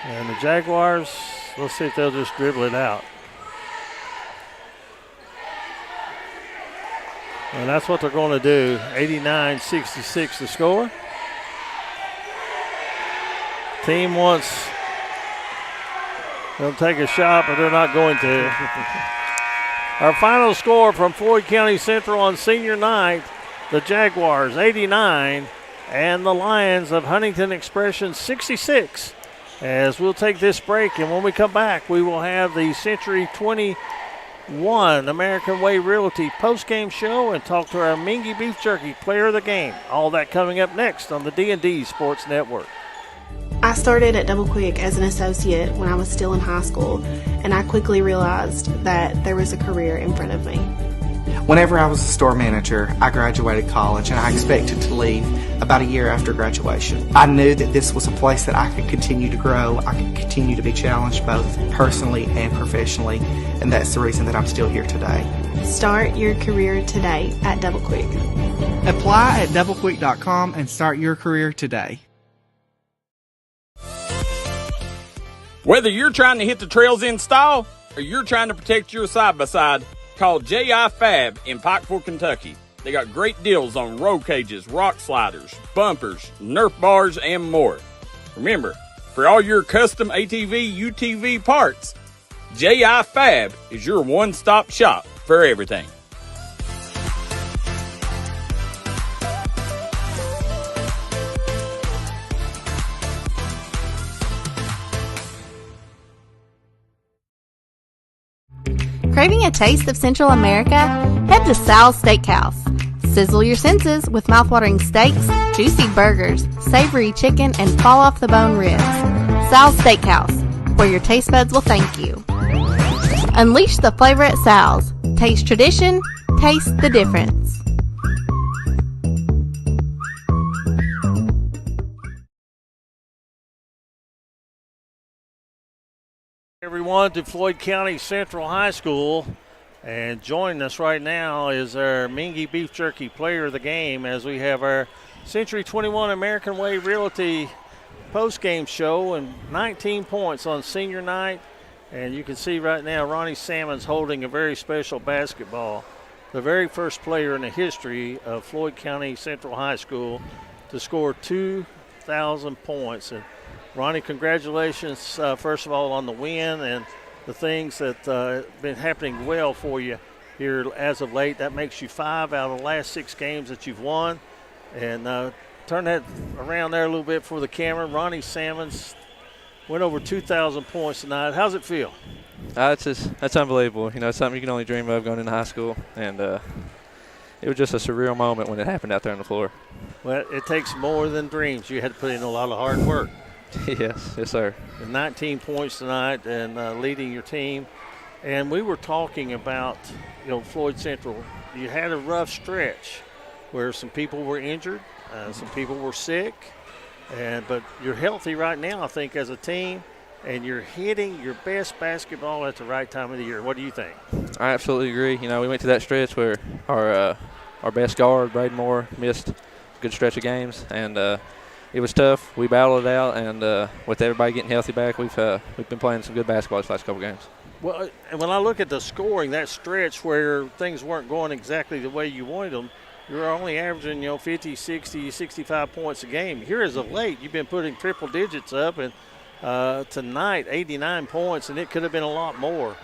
And the Jaguars, let's see if they'll just dribble it out. And that's what they're going to do. 89-66 to score. Team wants them to take a shot, but they're not going to. Our final score from Floyd County Central on senior night, the Jaguars 89 and the Lions of Huntington Expression 66. as we'll take this break. And when we come back, we will have the Century 21 American Way Realty post-game show and talk to our Mingy Beef Jerky player of the game. All that coming up next on the D&D Sports Network. I started at Double Quick as an associate when I was still in high school, and I quickly realized that there was a career in front of me. Whenever I was a store manager, I graduated college and I expected to leave about a year after graduation. I knew that this was a place that I could continue to grow, I could continue to be challenged both personally and professionally, and that's the reason that I'm still here today. Start your career today at Double Quick. Apply at doublequick.com and start your career today. Whether you're trying to hit the trails in style or you're trying to protect your side-by-side, call J.I. Fab in Pikeville, Kentucky. They got great deals on roll cages, rock sliders, bumpers, Nerf bars, and more. Remember, for all your custom ATV, UTV parts, J.I. Fab is your one-stop shop for everything. Craving a taste of Central America? Head to Sal's Steakhouse. Sizzle your senses with mouthwatering steaks, juicy burgers, savory chicken, and fall-off-the-bone ribs. Sal's Steakhouse, where your taste buds will thank you. Unleash the flavor at Sal's. Taste tradition, taste the difference. Everyone to Floyd County Central High School, and joining us right now is our Mingy Beef Jerky player of the game as we have our Century 21 American Way Realty post-game show, and 19 points on senior night. And you can see right now Ronnie Salmon's holding a very special basketball, the very first player in the history of Floyd County Central High School to score 2,000 points. And Ronnie, congratulations, first of all, on the win and the things that have been happening well for you here as of late. That makes you 5 out of the last 6 games that you've won. And turn that around there a little bit for the camera. Ronnie Salmons went over 2,000 points tonight. How's it feel? That's unbelievable. You know, it's something you can only dream of going into high school. And it was just a surreal moment when it happened out there on the floor. Well, it takes more than dreams. You had to put in a lot of hard work. Yes, sir. And 19 points tonight and leading your team. And we were talking about, Floyd Central. You had a rough stretch where some people were injured, some people were sick, but you're healthy right now, I think, as a team, and you're hitting your best basketball at the right time of the year. What do you think? I absolutely agree. You know, we went to that stretch where our best guard, Braden Moore, missed a good stretch of games, and it was tough. We battled it out, and with everybody getting healthy back, we've been playing some good basketball these last couple games. Well, and when I look at the scoring, that stretch where things weren't going exactly the way you wanted them, you were only averaging, 50, 60, 65 points a game. Here as of late, you've been putting triple digits up, and tonight, 89 points, and it could have been a lot more.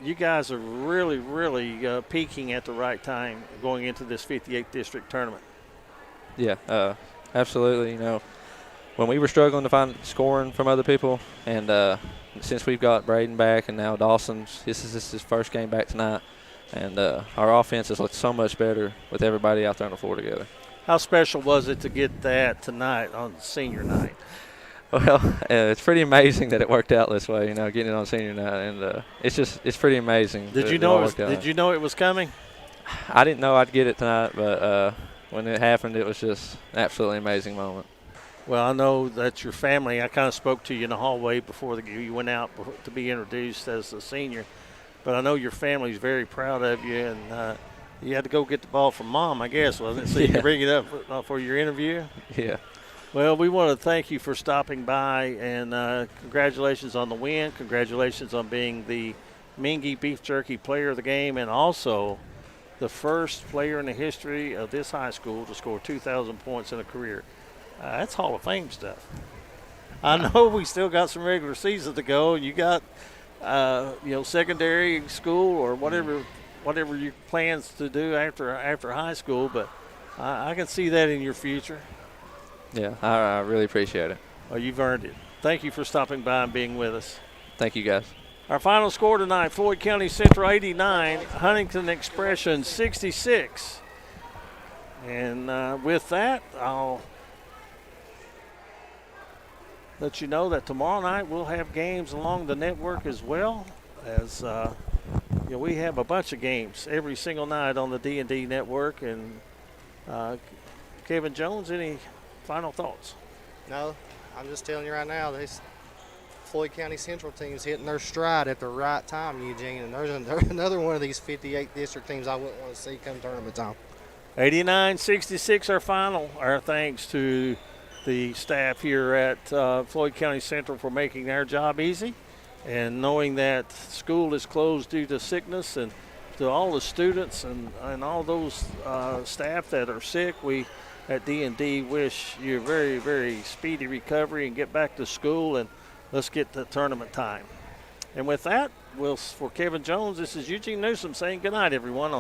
You guys are really, really peaking at the right time going into this 58th district tournament. Yeah, absolutely. When we were struggling to find scoring from other people, and since we've got Braden back and now Dawson's, this is his first game back tonight, and our offense has looked so much better with everybody out there on the floor together. How special was it to get that tonight on senior night? Well, it's pretty amazing that it worked out this way, getting it on senior night, and it's pretty amazing. Did you know it was coming? I didn't know I'd get it tonight, but when it happened, it was just an absolutely amazing moment. Well, I know that your family, I kind of spoke to you in the hallway before you went out to be introduced as a senior, but I know your family's very proud of you, and you had to go get the ball from Mom, I guess, wasn't it? So you could bring it up for your interview? Yeah. Well, we want to thank you for stopping by, and congratulations on the win. Congratulations on being the Mingy Beef Jerky player of the game, and also the first player in the history of this high school to score 2,000 points in a career. That's Hall of Fame stuff. I know we still got some regular season to go. You got, secondary school or whatever your plans to do after high school, but I can see that in your future. Yeah, I really appreciate it. Well, you've earned it. thank you for stopping by and being with us. Thank you, guys. Our final score tonight, Floyd County Central 89, Huntington Expression 66. And with that, I'll let you know that tomorrow night we'll have games along the network as well. As we have a bunch of games every single night on the D&D network. And Kevin Jones, any final thoughts? No, I'm just telling you right now, this Floyd County Central team's hitting their stride at the right time, Eugene. And there's another one of these 58 district teams I wouldn't want to see come tournament time. 89-66 our final. Our thanks to the staff here at Floyd County Central for making our job easy. And knowing that school is closed due to sickness, and to all the students and all those staff that are sick, we at D&D wish you a very, very speedy recovery and get back to school, and let's get to tournament time. And with that, for Kevin Jones, this is Eugene Newsome saying good night, everyone.